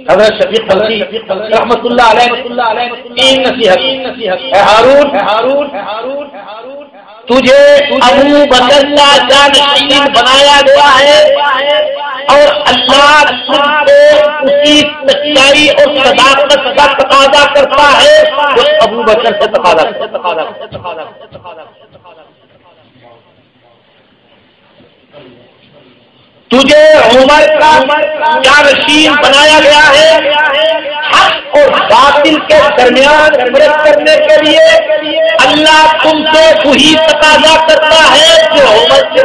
Speaker 1: حضرت شفیع رحمۃ اللہ علیہ تین نصیحت ہارون تجھے ابو بکر کا جانشین بنایا گیا ہے اور اللہ تم کو اسی سچائی اور صداقت کا تقاضا کرتا ہے جو ابو بکر سے تقاضا تجھے عمر کا جانشین بنایا گیا ہے حق اور باطل کے درمیان فرق کرنے کے لیے اللہ تم سے وہی تقاضا کرتا ہے جو عمر سے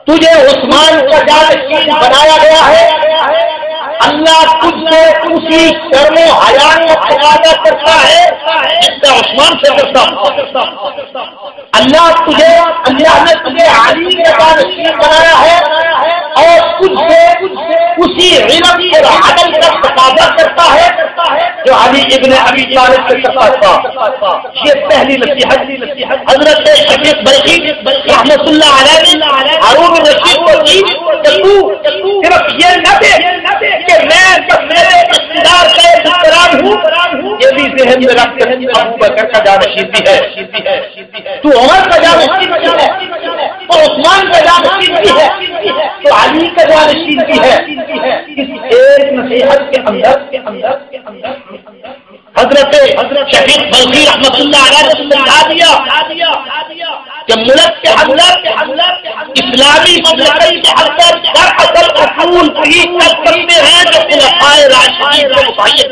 Speaker 1: تجھے عثمان کا جانشین بنایا گیا ہے اللہ تجھ سے اسی شرم و حیا کا تقاضا کرتا ہے جس کا عثمان سے کرتا اللہ نے تجھے علی کا جانشین بنایا ہے اور تجھ سے اسی علم اور عدل کا تقاضا کرتا ہے جو علی ابن ابی طالب سے کرتا تھا یہ پہلی نصیحت حضرت شفیع بلخی رحمۃ اللہ علیہ ہارون الرشید کو دی کہ تو صرف یہ نہ دے کہ میں میرے اقتدار کا احترام ہوں یہ بھی ذہن میں رکھ ابو بکر کا جانشین بھی ہے تو عمر کا جانشین بھی ہے تو عثمان کا جانشین بھی ہے تو علی کا جانشین بھی ہے اس ایک نصیحت کے اندر حضرت شفیع بلخی رحمۃ اللہ علیہ نے سمجھا دیا کہ ملک کے اندر اسلامی مملکت کے اندر دراصل اصول بھی کرتے ہیں جو خلفائے راشدین کو مبین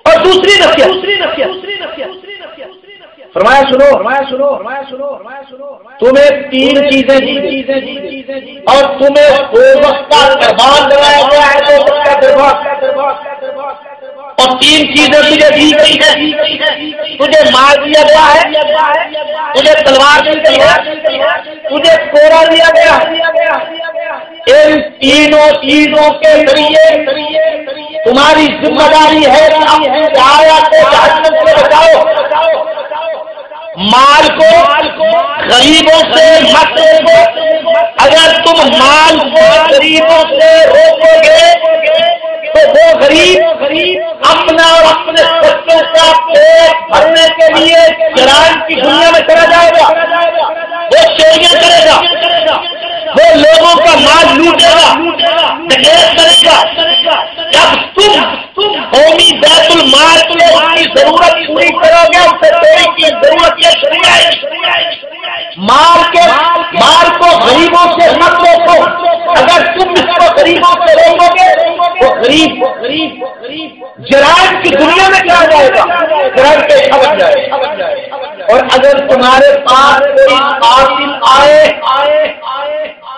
Speaker 1: اور دوسری نصیحت فرمایا سنو تمہیں تین چیزیں دی اور تمہیں دو وقت کا دربار لگایا گیا ہے دو وقت کا دربار اور تین چیزیں تجھے دی گئی ہے تجھے مار دیا گیا ہے تجھے تلوار دی گئی ہے تجھے کوڑا دیا گیا ان تینوں چیزوں کے ذریعے تمہاری ذمہ داری ہے کہ اپنی رعایا کو جہنم سے بچاؤ، مال کو غریبوں سے مت روکو۔ اگر تم مال کو غریبوں سے روکو گے تو وہ غریب اپنا اور اپنے بچوں کا پیٹ بھرنے کے لیے جرائم کی دنیا میں چلا جائے گا، وہ چوریاں کرے گا، وہ لوگوں کا مال لوٹے گا، ڈکیت کرے گا۔ جب تم قومی بیت المال کو اس کی ضرورت پوری کرو گے، اس سے چوری کی ضرورت یہ شریعہ ہے۔ مال کو غریبوں سے مت روکو، اگر تم اس کو غریبوں سے روکو گے وہ غریب جرائم کی دنیا میں چلا جائے گا، جرائم پہ بن جائے گا۔ اور اگر تمہارے پاس کوئی قاتل آئے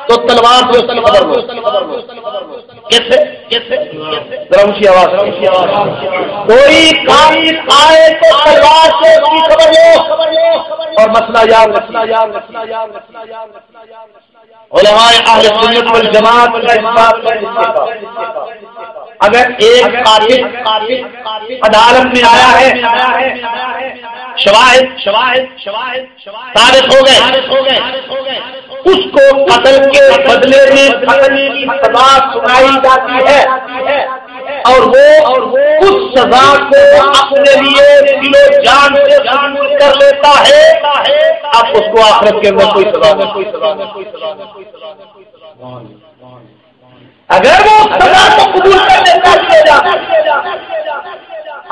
Speaker 1: تو تلوار سے خبر دو۔ کیسے اونچی آواز، کوئی قاتل آئے تو تلوار سے اس کی خبر لو۔ اور مسئلہ یاد، علماء اہل سنت والجماعت کا اس بات پر اتفاق ہے، اگر ایک قاتل عدالت میں آیا ہے، شواہد ثابت ہو گئے، اس کو قتل کے بدلے میں قتل کی سزا سنائی جاتی ہے اور وہ اس سزا کو اپنے لیے دل و جان سے قبول کر لیتا ہے، اب اس کو آخرت کے اندر کوئی سزا نہیں۔ اگر وہ سزا کو قبول کر لیتا ہے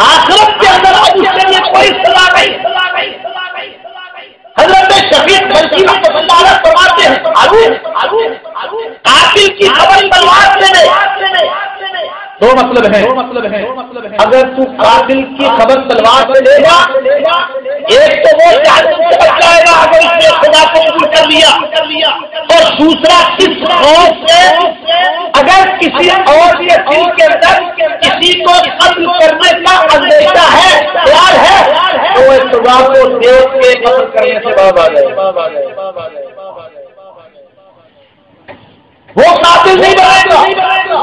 Speaker 1: آخرت کے اندر اب اس کے لیے کوئی سزا نہیں۔ حضرت شفیق بلخی رحمۃ اللہ علیہ فرماتے ہیں قاتل کی خبر تلوار سے نہیں۔ دو مطلب ہیں، اگر تو قاتل کی خبر تلوار سے لے گا، ایک تو وہ جہنم سے بچ جائے گا اگر اس نے خدا کو قبول کر لیا، اور دوسرا اس خوف سے اگر کسی اور کے دل کے اندر کسی کو قتل کرنے کا اندیشہ ہے، خیال ہے، تو وہ سزا کو دیکھ کے قتل کرنے سے باز آ جائے، وہ قاتل نہیں بنے گا،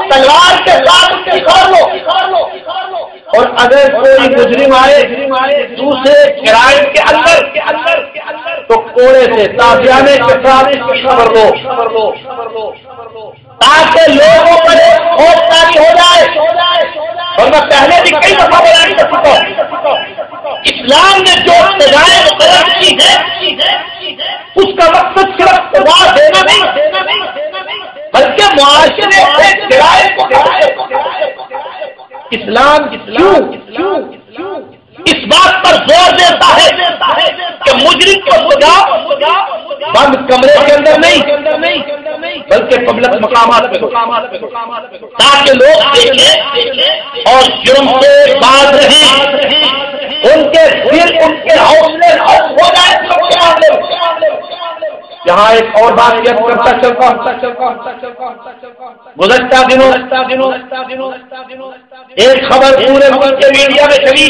Speaker 1: تلوار کے ساتھ اس کی کھاڑ لو۔ اور اگر کوئی مجرم آئے دوسرے کرائم کے اندر تو کوڑے سے تازیانے کے ساتھ اس کی خبر لو تاکہ لوگوں پر خوف طاری ہو جائے۔ اور میں پہلے بھی کئی دفعہ بیان کر چکا ہوں، اسلام نے جو سزائیں مقرر کی ہے اس کا مقصد صرف سزا دینا نہیں بلکہ معاشرے سے جرائم کو اسلام اس بات پر زور دیتا ہے کہ مجرم کو سزا بند کمرے کے اندر نہیں بلکہ پبلک مقامات پہ، تاکہ لوگ دیکھیں اور جرم سے باز رہیں، ان کے دل ان کے حوصلے ہو جائے۔ یہاں ایک اور بات یہ کرتا چلتا گزشتہ دنوں ایک خبر پورے ملک کے میڈیا میں چلی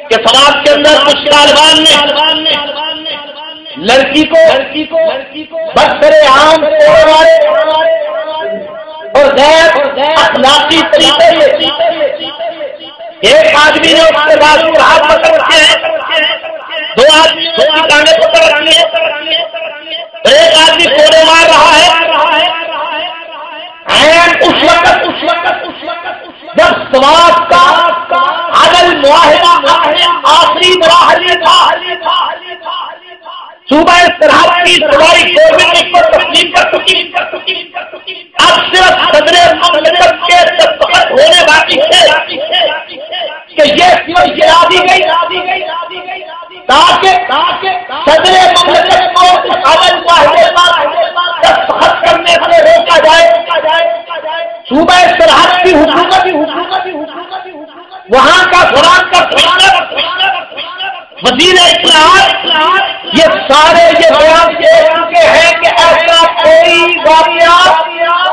Speaker 1: کہ سماج کے اندر کچھ طالبان نے لڑکی کو برسر عام اور غیر اخلاقی طریقے سے ایک آدمی نے اس کے بعد ہاتھ پکڑ رکھے ہیں، دو آدمی ٹانگیں پکڑ رکھی ہیں، ایک آدمی کوڑے مار رہا ہے۔ اس وقت جب سماج کا عدل معاہدہ آخری مراحل میں تھا، صوبہ سرحد کی سرکاری گورنمنٹ اس پر تسلیم کر چکی، اب صرف صدر مملکت کے دستخط ہونے باقی تھے کہ یہ آ دی گئی تاکہ صدر مملکت کو عدل معاہدے پر دستخط کرنے سے روکا جائے۔ صوبہ سرحد کی حکومت، وہاں کا قرآن کا وزیر اطلاعات یہ سارے یہ بیان دے چکے ہیں کہ ایسا کوئی واقعہ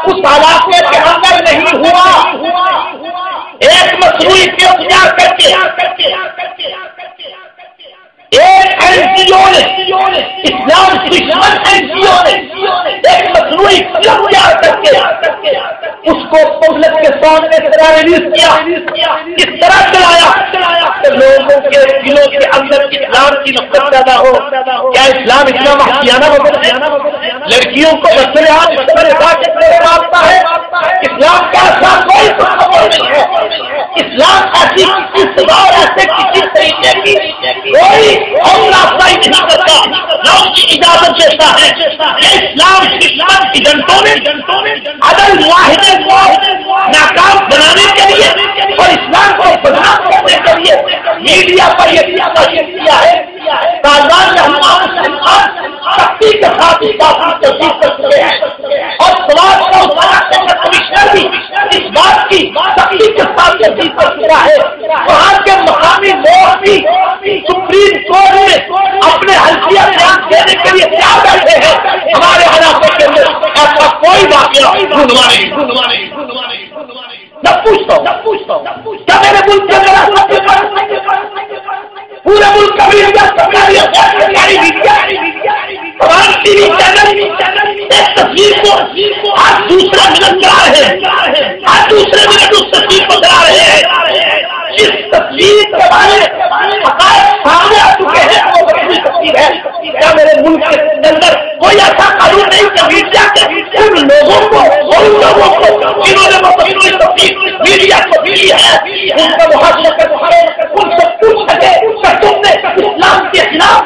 Speaker 1: اس علاقے کے اندر نہیں ہوا۔ ایک مصنوعی کے اختیار کر کے ایک این جی او نے اسلام دشمن این جی او نے ایک مصنوعی فلم تیار کر کے اس کو پبلک کے سامنے ریلیز کیا، کس طرح چلایا کہ لوگوں کے دلوں کے اندر اسلام کی نفرت پیدا ہو. کیا اسلام اتنا وحشیانہ ہو گیا؟ لڑکیوں کو مسئلے مارتا ہے. اسلام کا ایسا کوئی تصور نہیں ہے. اسلام ایسی کسی بار ایسے کسی طریقے کی کوئی اور راستہ ہی نہیں کرتا، نہ اس کی اجازت دیتا ہے. اسلام کی گھنٹوں میں عدل معاہدے کو ناکام بنانے کے لیے اور اسلام کو بدنام کرنے کے لیے میڈیا پر یہ کیا ہے. تاجدار رہنما سختی کے ساتھ اس بات کی تصدیق کر چکے ہیں اور سوال کا کمشنر بھی اس بات کی سختی کے ساتھ تصدیق کر چکا ہے. وہاں کے مقامی لوگ بھی سپریم کورٹ میں اپنے حلفیہ بیان دینے کے لیے تیار بیٹھے ہیں. ہمارے علاقے کے اندر ایسا کوئی واقعہ نہیں. میں پوچھتا ہوں کیا میرے ملک کے اندر پورے ملک کا میڈیا ایک تصویر کو آج دوسرا منٹ کرا رہے ہیں، آج دوسرے منٹ اس تصویر کو کرا رہے ہیں. جس تصویر کے بارے حقائق سامنے آ چکے ہیں وہ بڑی تصویر ہے. کیا میرے ملک کے اندر کوئی ایسا قانون نہیں کہ میڈیا کے ان لوگوں کو جنہوں نے میڈیا کو دی ہے ان کا محاصرہ کرے، ان سے پوچھ سکے کہ تم نے اسلام کے خلاف،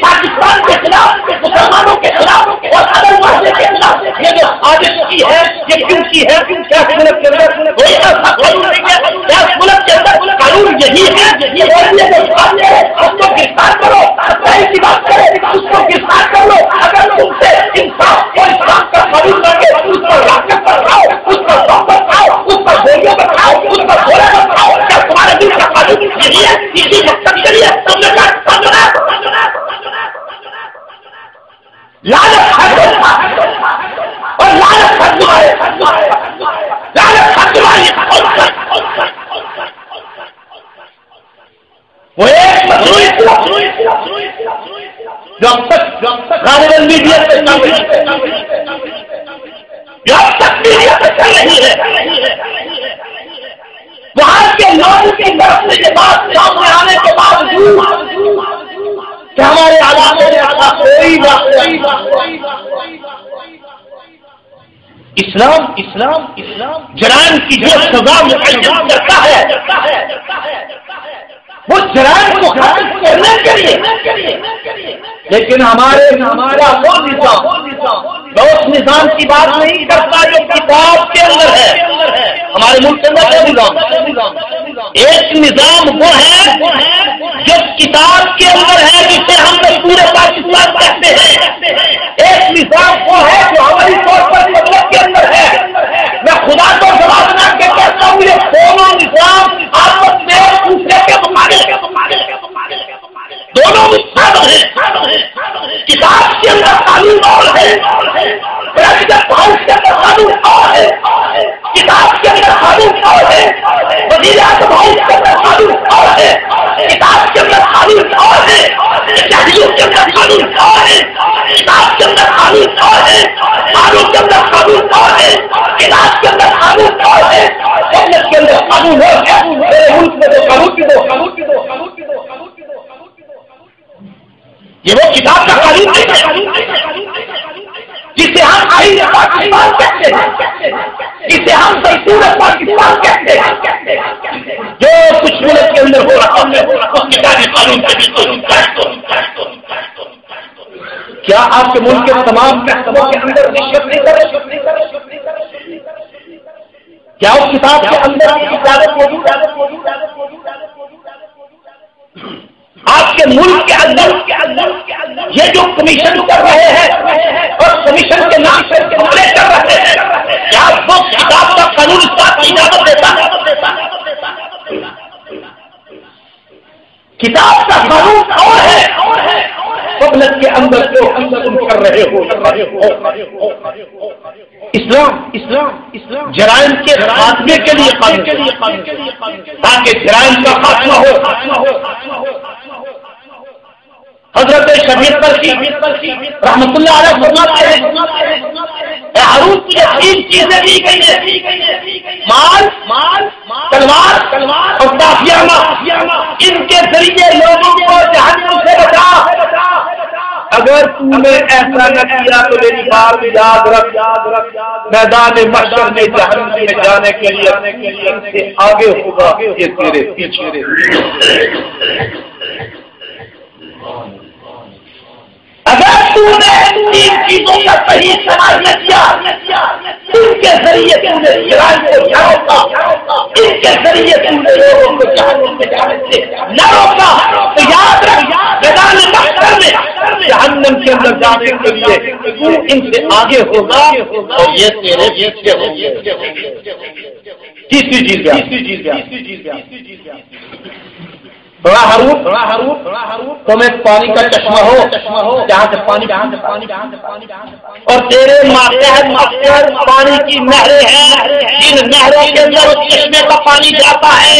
Speaker 1: پاکستان کے خلاف، مسلمانوں کے خلاف اور عدل معاہدے کے خلاف یہ جو سازش کی ہے یہ کیوں کی ہے؟ کیا ملک کے اندر کوئی ایسا قانون نہیں ہے؟ کیا ملک کے اندر قانون یہی ہے اس کو گرفتار کرو، سچائی کی بات کرے اس کو گرفتار کر لو. اگر تم سے انصاف اور اسلام کا قانون کر کے اس پر راکٹ پر کھاؤ، اس پر بم پر کھاؤ، اس پر گولیاں پر کھاؤ، اس پر گولے پر کھاؤ، کیا تمہارے دل کا قانون یہی ہے؟ اسی مقصد کے لیے تم نے لالچ اور لالچ وہ ایک جو اب تک غالباً میڈیا پہ چل رہی ہے، جو اب تک میڈیا پہ چل رہی ہے، وہاں کے لوگوں کی طرف سے یہ بات سامنے آنے کے باوجود کہ ہمارے علاقے میں ایسا کوئی اسلام جرائم کی جو سزا متعین کرتا ہے وہ جرائم کو ختم کرنے کے لیے، لیکن ہمارے وہ اس نظام کی بات نہیں کرتا جو کتاب کے اندر ہے. ہمارے ملک کے اندر کیا نظام؟ ایک نظام وہ ہے جو کتاب کے اندر ہے جسے ہم پورے پاکستان کہتے ہیں. ایک نظام وہ ہے جو ہماری طور پر مطلب کے اندر ہے. میں خدا کو جواب نہ کے کہتا ہوں یہ دونوں نظام آپس میں دوسرے کے دونوں ہیں. کتاب کے اندر قانون اور ہے، پریزیڈنٹ ہاؤس کے اندر قانون اور ہے. کتاب کے اندر قانون اور ہے، وزیر اعظم ہاؤس کے اندر قانون اور ہے. کتاب کے اندر قانون اور ہے، شہریوں کے اندر قانون اور ہے. کتاب کے اندر قانون اور ہے، قانون کے اندر قانون اور ہے. کتاب کے اندر قانون اور ہے، دولت کے اندر قانون اور ہے. میرے ملک میں تو قانون کی یہ وہ کتاب کا قانون جسے ہم آئین پاکستان کہتے ہیں، جسے ہم دستور پاکستان کہتے ہیں. جو کچھ ملک کے اندر ہو رہا ہے اس کتابی قانون کیا آپ کے ملک کے تمام محکموں کے اندر رشوت نہیں کرے؟ کیا اس کتاب کے اندر اجازت موجود ہے؟ آپ کے ملک کے اندر یہ جو کمیشن کر رہے ہیں اور کمیشن کے نام سے حملے کر رہے ہیں، کیا وہ کتاب کا قانون اس بات کی اجازت دیتا ہے؟ کتاب کا قانون اور ہے، پبلک کے اندر جو تم کر رہے ہو. اسلام جرائم کے خاتمے کے لیے قانون تاکہ جرائم کا خاتمہ ہو. حضرت شبیر بلخی رحمۃ اللہ علیہ فرماتے ہیں ہارون تجھے 3 چیزیں دی گئی ہیں، مال، تلوار اور کافیانہ، ان کے ذریعے لوگوں کو جہنم سے بچا۔ اگر تو نے ایسا نہ کیا تو میری بات یاد رکھ، میدان محشر میں جہنم میں جانے کے لیے ان سے آگے ہوگا یہ تیرے پیچھے۔ اگر تو نے 3 چیزوں کا صحیح استعمال نہ کیا، ان کے ذریعے تم نے ایران کو نہ روکا، ان کے ذریعے تم نے لوگوں کو جہنم میں جانے سے نہ روکا، تو یاد رکھ میدان محشر میں جہنم کے اندر جانے کے لیے تو ان سے آگے ہوگا اور یہ تیرے پیچھے ہوں گے۔ تیسری چیز ہارون تم ایک پانی کا چشمہ ہو جہاں سے پانی اور تیرے ماتحت پانی کی نہریں ہیں، ان نہروں کے اندر اس چشمے کا پانی جاتا ہے۔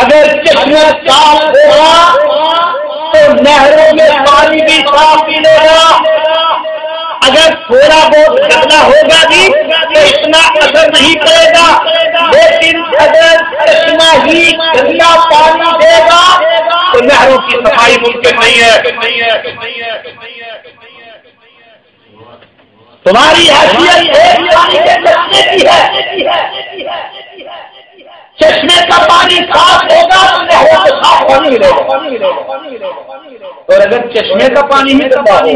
Speaker 1: اگر چشمہ صاف ہوگا تو نہروں میں پانی بھی صاف ملے گا، اگر تھوڑا بہت گندا ہوگا بھی تو اتنا اثر نہیں کرے گا، لیکن اگر چشمہ ہی گندا پانی دے گا تو نہروں کی صفائی ممکن نہیں ہے۔ تمہاری حیثیت ایک پانی کے چشمے کی ہے، چشمے کا پانی صاف ہوگا تو نہروں کو صاف پانی ملے گا، اور اگر چشمے کا پانی ہی گندا ہو،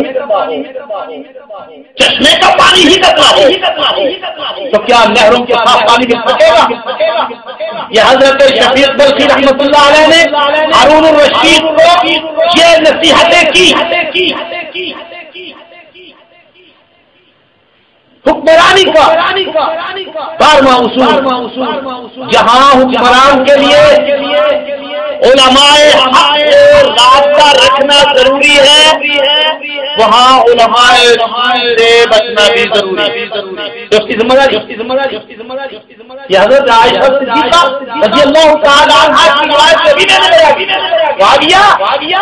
Speaker 1: چشمے کا پانی ہی گندا ہو تو کیا نہروں کے صاف پانی مل سکے گا؟ یہ حضرت شبیر بلخی رحمۃ اللہ علیہ نے ہارون الرشید کو یہ نصیحتیں کی۔ حکمرانی کا 12واں اصول، جہاں حکمران کے لیے علماء حق کو رابطہ رکھنا ضروری ہے وہاں علماء سے بچنا بھی ضروری ہے۔ جو اس کی ذمہ داری یہ حضرت عائشہ صدیقہ رضی اللہ تعالی عنہا کی روایت سے بھی نہیں لگا،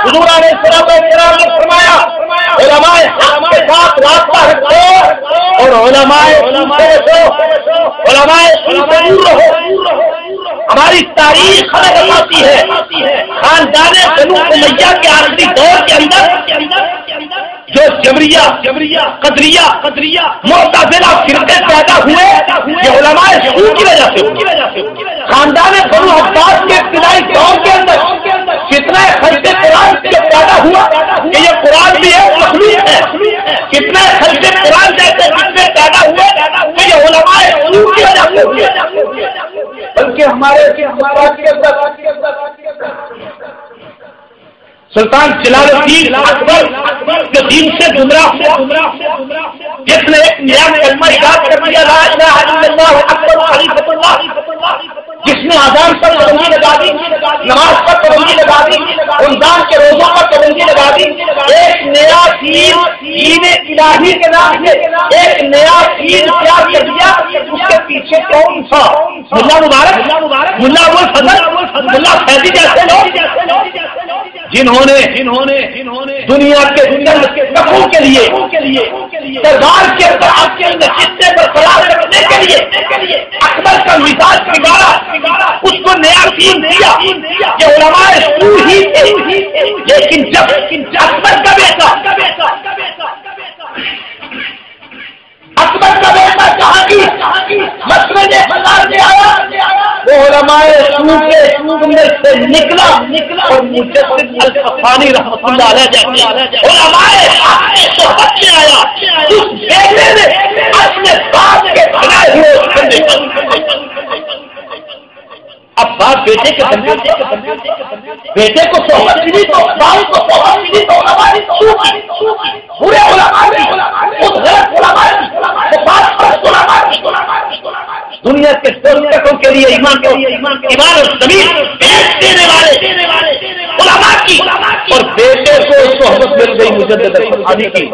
Speaker 1: حضور علیہ السلام نے فرمایا علماء حق کے ساتھ رابطہ رکھو اور علماء ہماری تاریخ ہمیں بتاتی ہے خاندان بنو امیہ کے آخری دور کے اندر جو جبریہ قدریہ معتزلہ فرقے پیدا ہوئے یہ علماء سوء کی وجہ سے ہوئے۔ خاندان بنو عباس کے ابتدائی دور کے اندر کتنا خلق قرآن جو پیدا ہوا کہ یہ قرآن بھی ایک مخلوق ہے، کتنے خلق قرآن جیسے فتنے پیدا ہوئے کہ یہ علماء سوء کی وجہ سے ہوئے۔ بلکہ ہمارے سلطان جلال الدین اکبر جو دین سے گمراہ جس نے ایک نیا کلمہ ایجاد کر دیا لا الہ الا اللہ اکبر خلیفۃ اللہ، جس نے اذان پر پابندی لگا دی، نماز پر پابندی لگا دی، رمضان کے روزوں پر پابندی لگا دی، ایک نیا دین الہی کے نام سے ایک نیا دین تیار کر دیا۔ اس کے پیچھے کون تھا؟ ملا مبارک، ملا ابو الفضل، ملا فیضی جیسے لوگ جنہوں نے دنیا کے تقوں کے لیے دربار کے نشستیں پر فراغ رکھنے کے لیے اکبر کا مزاج بگاڑا، اس کو نیا دین دیا کہ علماء سوء ہی تھے، لیکن جب اکبر کا بیٹا جہانگیر مسجد بازار میں آیا وہ علماء سوء کے اندر سے نکلا اور مجدد الفسانی رحمۃ اللہ علیہ جیسے علماء حق کی صحبت میں آیا۔ اس بیٹے نے اپنے باپ کے بنائے ہوئے اب باپ بیٹے کے بیٹے کو صحبت ملی تو باپ کو صحبت ملی تو علماء سوء کی پورے علماء بھی اس غلط علماء دنیا کے سرکتوں کے لیے ایمان اور زمین بیچ دینے والے علماء کی اور بیٹے کو صحبت مل گئی مجدد الفسانی کی،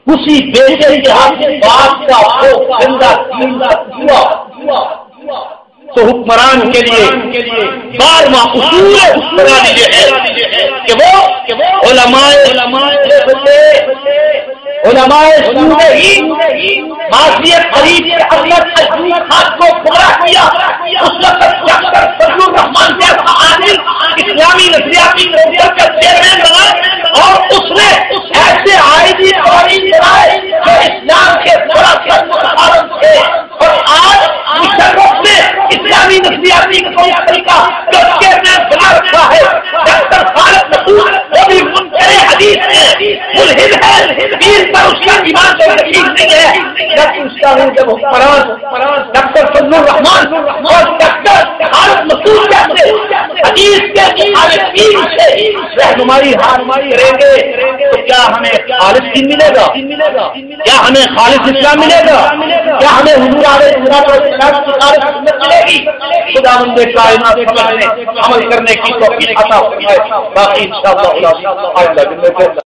Speaker 1: اسی بیٹے کے ہاتھ باپ کا وہ زندہ ہوا تو حکمران کے لیے 12واں اصول بنا لیجیے کہ وہ علماء معصیت قریب کے اندر خاص کو گمراہ کیا. اس وقت ڈاکٹر فضل الرحمان جیسا عالم اسلامی نظریاتی مرکز کا چیئرمین بنا اور اس نے ایسے آئینی قوانین بنائے جو اسلام کے سراسر مخالف تھے. اور آج مشرف نے اسلامی نظریاتی کونسل کا جو چیئرمین بنا رکھا ہے ڈاکٹر خالد مسعود، وہ بھی منکر حدیث ہے، ملحد ہے، دین پر اس کا ایمان تو یقین نہیں ہے. لیکن اس کا جب حکمران ڈاکٹر فضل الرحمان اور ڈاکٹر خالد مسعود جیسے حدیث کے مخالفین سے رہنمائی کریں گے تو کیا ہمیں خالص دین ملے گا؟ کیا ہمیں خالص اسلام ملے گا؟ کیا ہمیں حضور علیہ السلام کی خالص سنت ملے گی؟ خداوند کائنات عمل کرنے کی توفیق عطا فرمائے. باقی انشاءاللہ